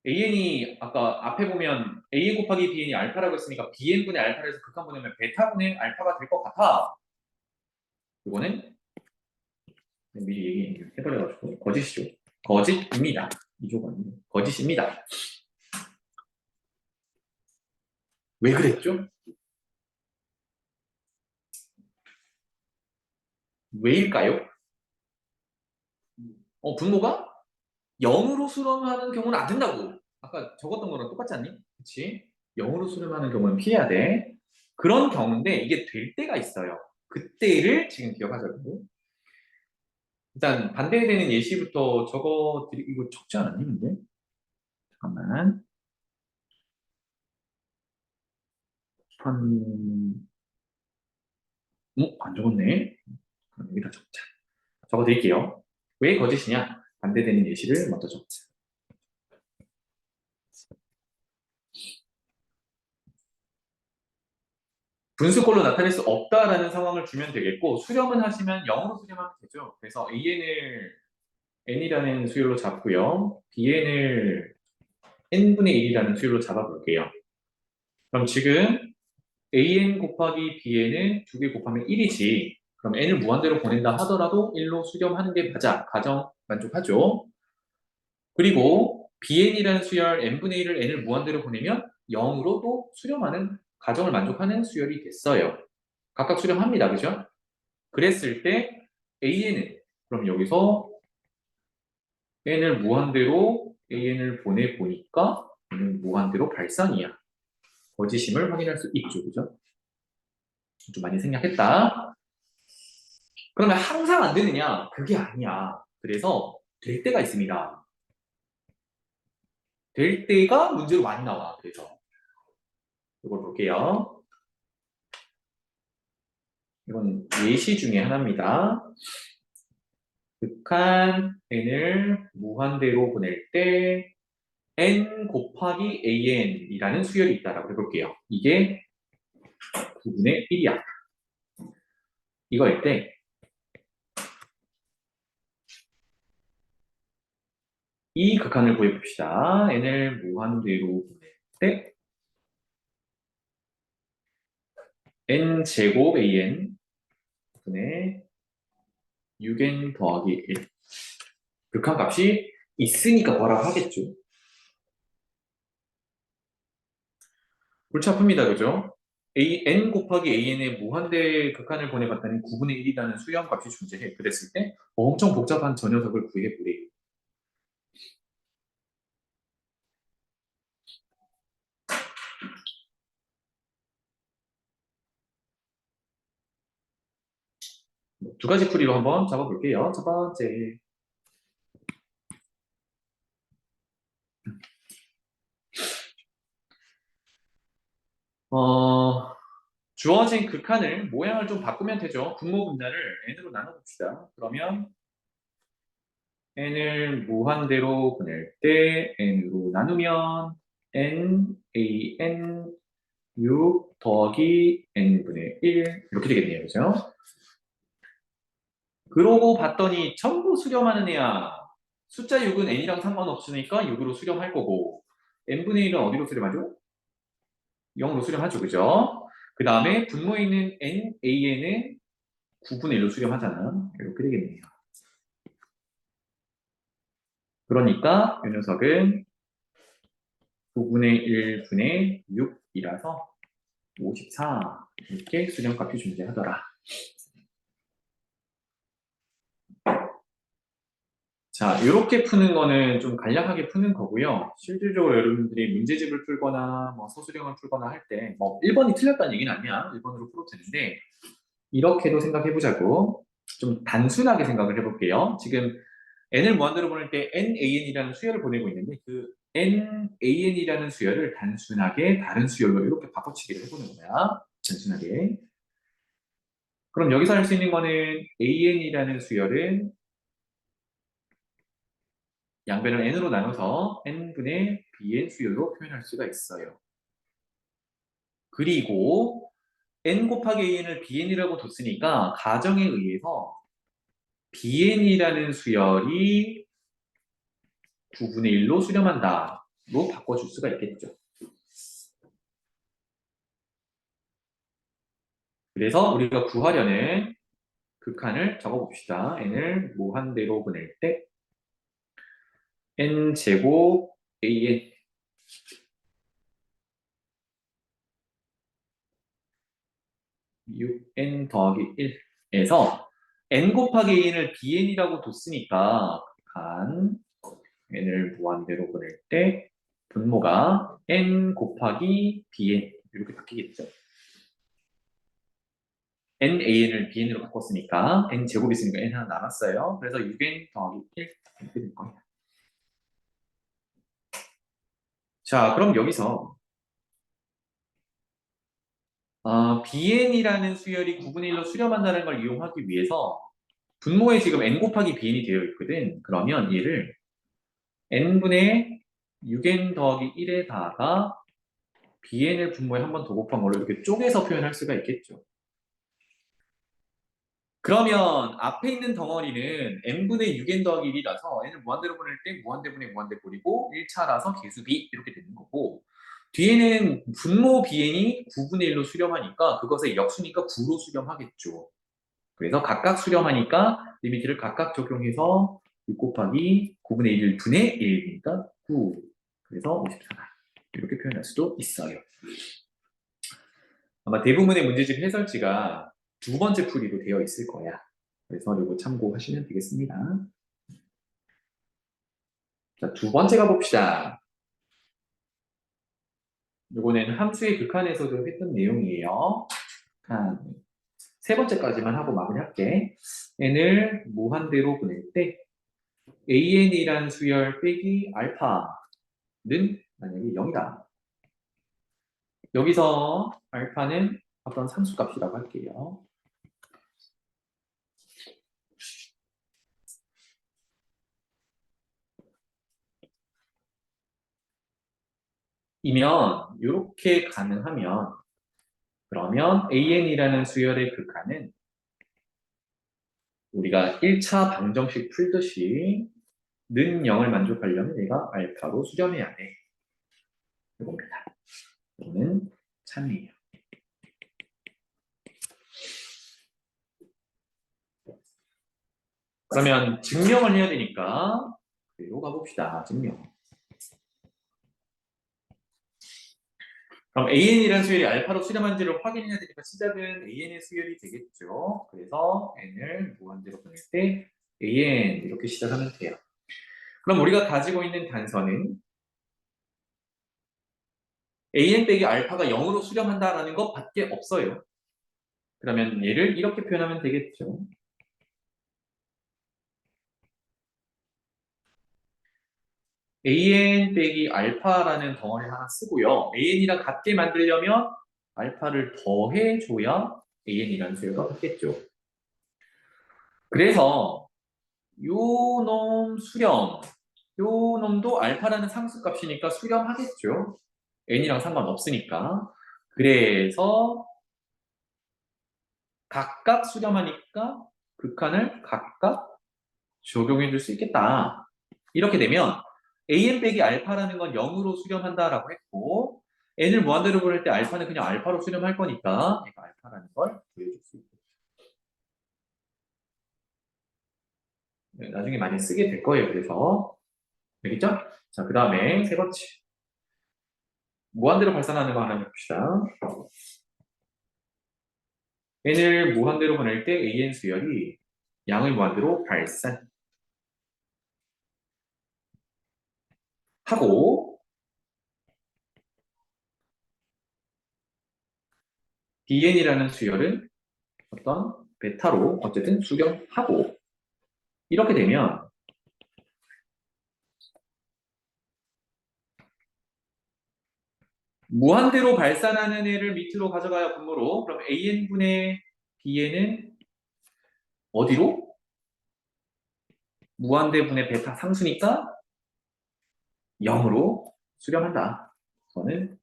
an이 아까 앞에 보면 an 곱하기 bn이 알파라고 했으니까 bn분의 알파를 해서 극한 보내면 베타분의 알파가 될 것 같아. 이거는 미리 얘기해버려가지고 거짓이죠. 거짓입니다. 이 조건은 거짓입니다. 왜 그랬죠? 왜일까요? 분모가 0으로 수렴하는 경우는 안 된다고. 아까 적었던 거랑 똑같지 않니? 그치? 0으로 수렴하는 경우는 피해야 돼. 그런 경우인데 이게 될 때가 있어요. 그때를 지금 기억하자고. 일단 반대되는 예시부터 이거 적지 않았니 근데? 잠깐만. 한... 안 적었네. 그럼 여기다 적자. 적어드릴게요. 왜 거짓이냐? 반대되는 예시를 먼저 적자. 분수꼴로 나타낼 수 없다라는 상황을 주면 되겠고 수렴은 하시면 0으로 수렴하면 되죠. 그래서 n이라는 수열로 잡고요. bn을 n분의 1이라는 수열로 잡아볼게요. 그럼 지금 an 곱하기 bn은 두 개 곱하면 1이지. 그럼 n을 무한대로 보낸다 하더라도 1로 수렴하는 게 맞아. 가정 만족하죠. 그리고 bn이라는 수열 n분의 1을 n을 무한대로 보내면 0으로 또 수렴하는 가정을 만족하는 수열이 됐어요. 각각 수렴합니다. 그죠? 그랬을 때 an은 그럼 여기서 n을 무한대로 an을 보내보니까 n은 무한대로 발산이야. 거짓임을 확인할 수 있죠. 그죠? 좀 많이 생략했다. 그러면 항상 안 되느냐? 그게 아니야. 그래서 될 때가 있습니다. 될 때가 문제로 많이 나와. 그래서 이걸 볼게요. 이건 예시 중에 하나입니다. 극한 n을 무한대로 보낼 때 n 곱하기 an이라는 수열이 있다라고 해볼게요. 이게 9분의 1이야. 이거일 때 이 극한을 구해봅시다. n을 무한대로 보낼 때 n 제곱 an 분의 6n 더하기 1. 극한값이 있으니까 뭐라고 하겠죠. 골치 아픕니다. 그죠? n 곱하기 an의 무한대 극한을 보내봤더니 9분의 1이라는 수렴값이 존재해. 그랬을 때 엄청 복잡한 저 녀석을 구해보래요. 두 가지 풀이로 한번 잡아볼게요. 첫 번째. 주어진 극한을 모양을 좀 바꾸면 되죠. 분모 분자를 n으로 나눠봅시다. 그러면 n을 무한대로 보낼 때 n으로 나누면 n, a, n, 6 더하기 n분의 1 이렇게 되겠네요. 그죠? 그러고 봤더니 전부 수렴하는 애야. 숫자 6은 n이랑 상관없으니까 6으로 수렴할 거고 n분의 1은 어디로 수렴하죠? 0으로 수렴하죠. 그죠? 그 다음에 분모에 있는 n, an은 9분의 1로 수렴하잖아. 이렇게 되겠네요. 그러니까 이 녀석은 9분의 1분의 6이라서 54 이렇게 수렴값이 존재하더라. 자, 이렇게 푸는 거는 좀 간략하게 푸는 거고요. 실질적으로 여러분들이 문제집을 풀거나 뭐 서술형을 풀거나 할 때 뭐 1번이 틀렸다는 얘기는 아니야. 1번으로 풀어도 되는데 이렇게도 생각해보자고. 좀 단순하게 생각을 해볼게요. 지금 n을 무한대로 보낼 때 nan이라는 수열을 보내고 있는데 그 nan이라는 수열을 단순하게 다른 수열로 이렇게 바꿔치기를 해보는 거야. 단순하게. 그럼 여기서 할 수 있는 거는 an이라는 수열은 양변을 n으로 나눠서 n분의 bn 수열로 표현할 수가 있어요. 그리고 n 곱하기 an을 bn이라고 뒀으니까 가정에 의해서 bn이라는 수열이 9분의 1로 수렴한다로 바꿔줄 수가 있겠죠. 그래서 우리가 구하려는 극한을 적어봅시다. n을 무한대로 보낼 때 n 제곱 an 6n 더하기 1에서 n 곱하기 an을 bn이라고 뒀으니까 극한 n을 무한대로 보낼 때 분모가 n 곱하기 bn 이렇게 바뀌겠죠. nan을 bn으로 바꿨으니까 n 제곱이 있으니까 n 하나 남았어요. 그래서 6n 더하기 1 이렇게 될 거예요. 자, 그럼 여기서 bn이라는 수열이 9분의 1로 수렴한다는 걸 이용하기 위해서 분모에 지금 n 곱하기 bn이 되어 있거든. 그러면 얘를 n분의 6n 더하기 1에다가 bn을 분모에 한 번 더 곱한 걸로 이렇게 쪼개서 표현할 수가 있겠죠. 그러면 앞에 있는 덩어리는 n분의 6n 더하기 1이라서 n을 무한대로 보낼 때 무한대분의 무한대 버리고 1차라서 개수비 이렇게 되는 거고 뒤에는 분모 bn이 9분의 1로 수렴하니까 그것의 역수니까 9로 수렴하겠죠. 그래서 각각 수렴하니까 리미트를 각각 적용해서 6 곱하기 9분의 1 분의 1이니까 9 그래서 54 이렇게 표현할 수도 있어요. 아마 대부분의 문제집 해설지가 두 번째 풀이로 되어 있을 거야. 그래서 이거 참고하시면 되겠습니다. 자, 두 번째 가봅시다. 이거는 함수의 극한에서도 했던 내용이에요. 한 세 번째까지만 하고 마무리할게. n을 무한대로 보낼 때 an이란 수열 빼기 알파는 만약에 0이다. 여기서 알파는 어떤 상수값이라고 할게요. 이면 이렇게 가능하면 그러면 an이라는 수열의 극한은 우리가 1차 방정식 풀듯이 는 0을 만족하려면 얘가 알파로 수렴해야 돼. 이겁니다. 이거는 참이에요. 그러면 증명을 해야 되니까 그대로 가봅시다. 증명. 그럼 AN이라는 수열이 알파로 수렴한지를 확인해야 되니까 시작은 AN의 수열이 되겠죠. 그래서 N을 무한대로 보낼 때 AN 이렇게 시작하면 돼요. 그럼 우리가 가지고 있는 단서는 AN 빼기 알파가 0으로 수렴한다라는 것밖에 없어요. 그러면 얘를 이렇게 표현하면 되겠죠. AN 빼기 알파라는 덩어리 하나 쓰고요. AN이랑 같게 만들려면 알파를 더해줘야 AN이라는 수열가 같겠죠. 그래서 요 놈 수렴, 요 놈도 알파라는 상수값이니까 수렴하겠죠. n이랑 상관없으니까. 그래서 각각 수렴하니까 극한을 각각 적용해 줄 수 있겠다. 이렇게 되면 an 빼기 알파라는 건 0으로 수렴한다라고 했고 n을 무한대로 보낼 때 알파는 그냥 알파로 수렴할 거니까 얘가 알파라는 걸 보여줄 수 있겠죠. 나중에 많이 쓰게 될 거예요. 그래서 알겠죠? 자, 그 다음에 세 번째. 무한대로 발산하는 거 하나 해봅시다. n을 무한대로 보낼 때 an 수열이 양을 무한대로 발산하고 bn이라는 수열은 어떤 베타로 어쨌든 수렴하고 이렇게 되면 무한대로 발산하는 애를 밑으로 가져가야 분모로 그럼 an분의 bn은 어디로? 무한대분의 베타 상수니까 0으로 수렴한다. 저는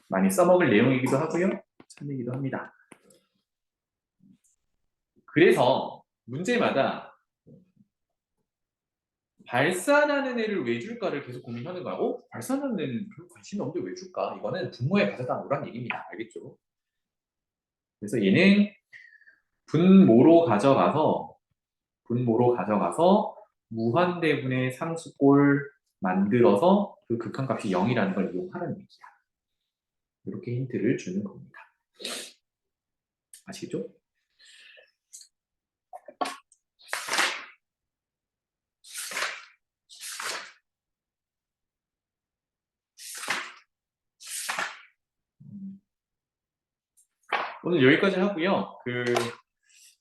많이 써먹을 내용이기도 하고요. 참이기도 합니다. 그래서 문제마다 발산하는 애를 왜 줄까를 계속 고민하는 거야. 발산하는 애는 별로 관심이 없는데 왜 줄까? 이거는 분모에 가져다 놓으란 얘기입니다. 알겠죠? 그래서 얘는 분모로 가져가서 무한대분의 상수꼴 만들어서 그 극한값이 0이라는 걸 이용하라는 얘기야. 이렇게 힌트를 주는 겁니다. 아시겠죠? 오늘 여기까지 하고요.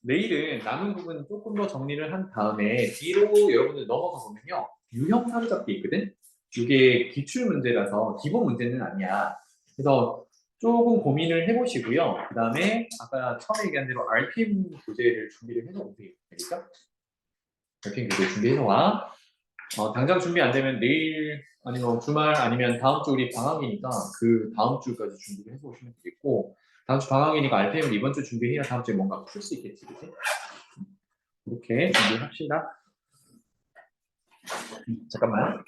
내일은 남은 부분 조금 더 정리를 한 다음에 뒤로 여러분들 넘어가 보면요. 유형 사로잡기 있거든? 이게 기출 문제라서 기본 문제는 아니야. 그래서 조금 고민을 해보시고요. 그 다음에 아까 처음에 얘기한 대로 RPM 교재를 준비를 해서 오세요. 알겠죠? RPM 교재 준비해서 와. 당장 준비 안 되면 내일 아니면 주말 아니면 다음 주 우리 방학이니까 그 다음 주까지 준비를 해서 오시면 되겠고 다음 주 방학이니까 RPM을 이번 주 준비해야 다음 주에 뭔가 풀 수 있겠지, 그치? 이렇게 준비합시다. 잠깐만.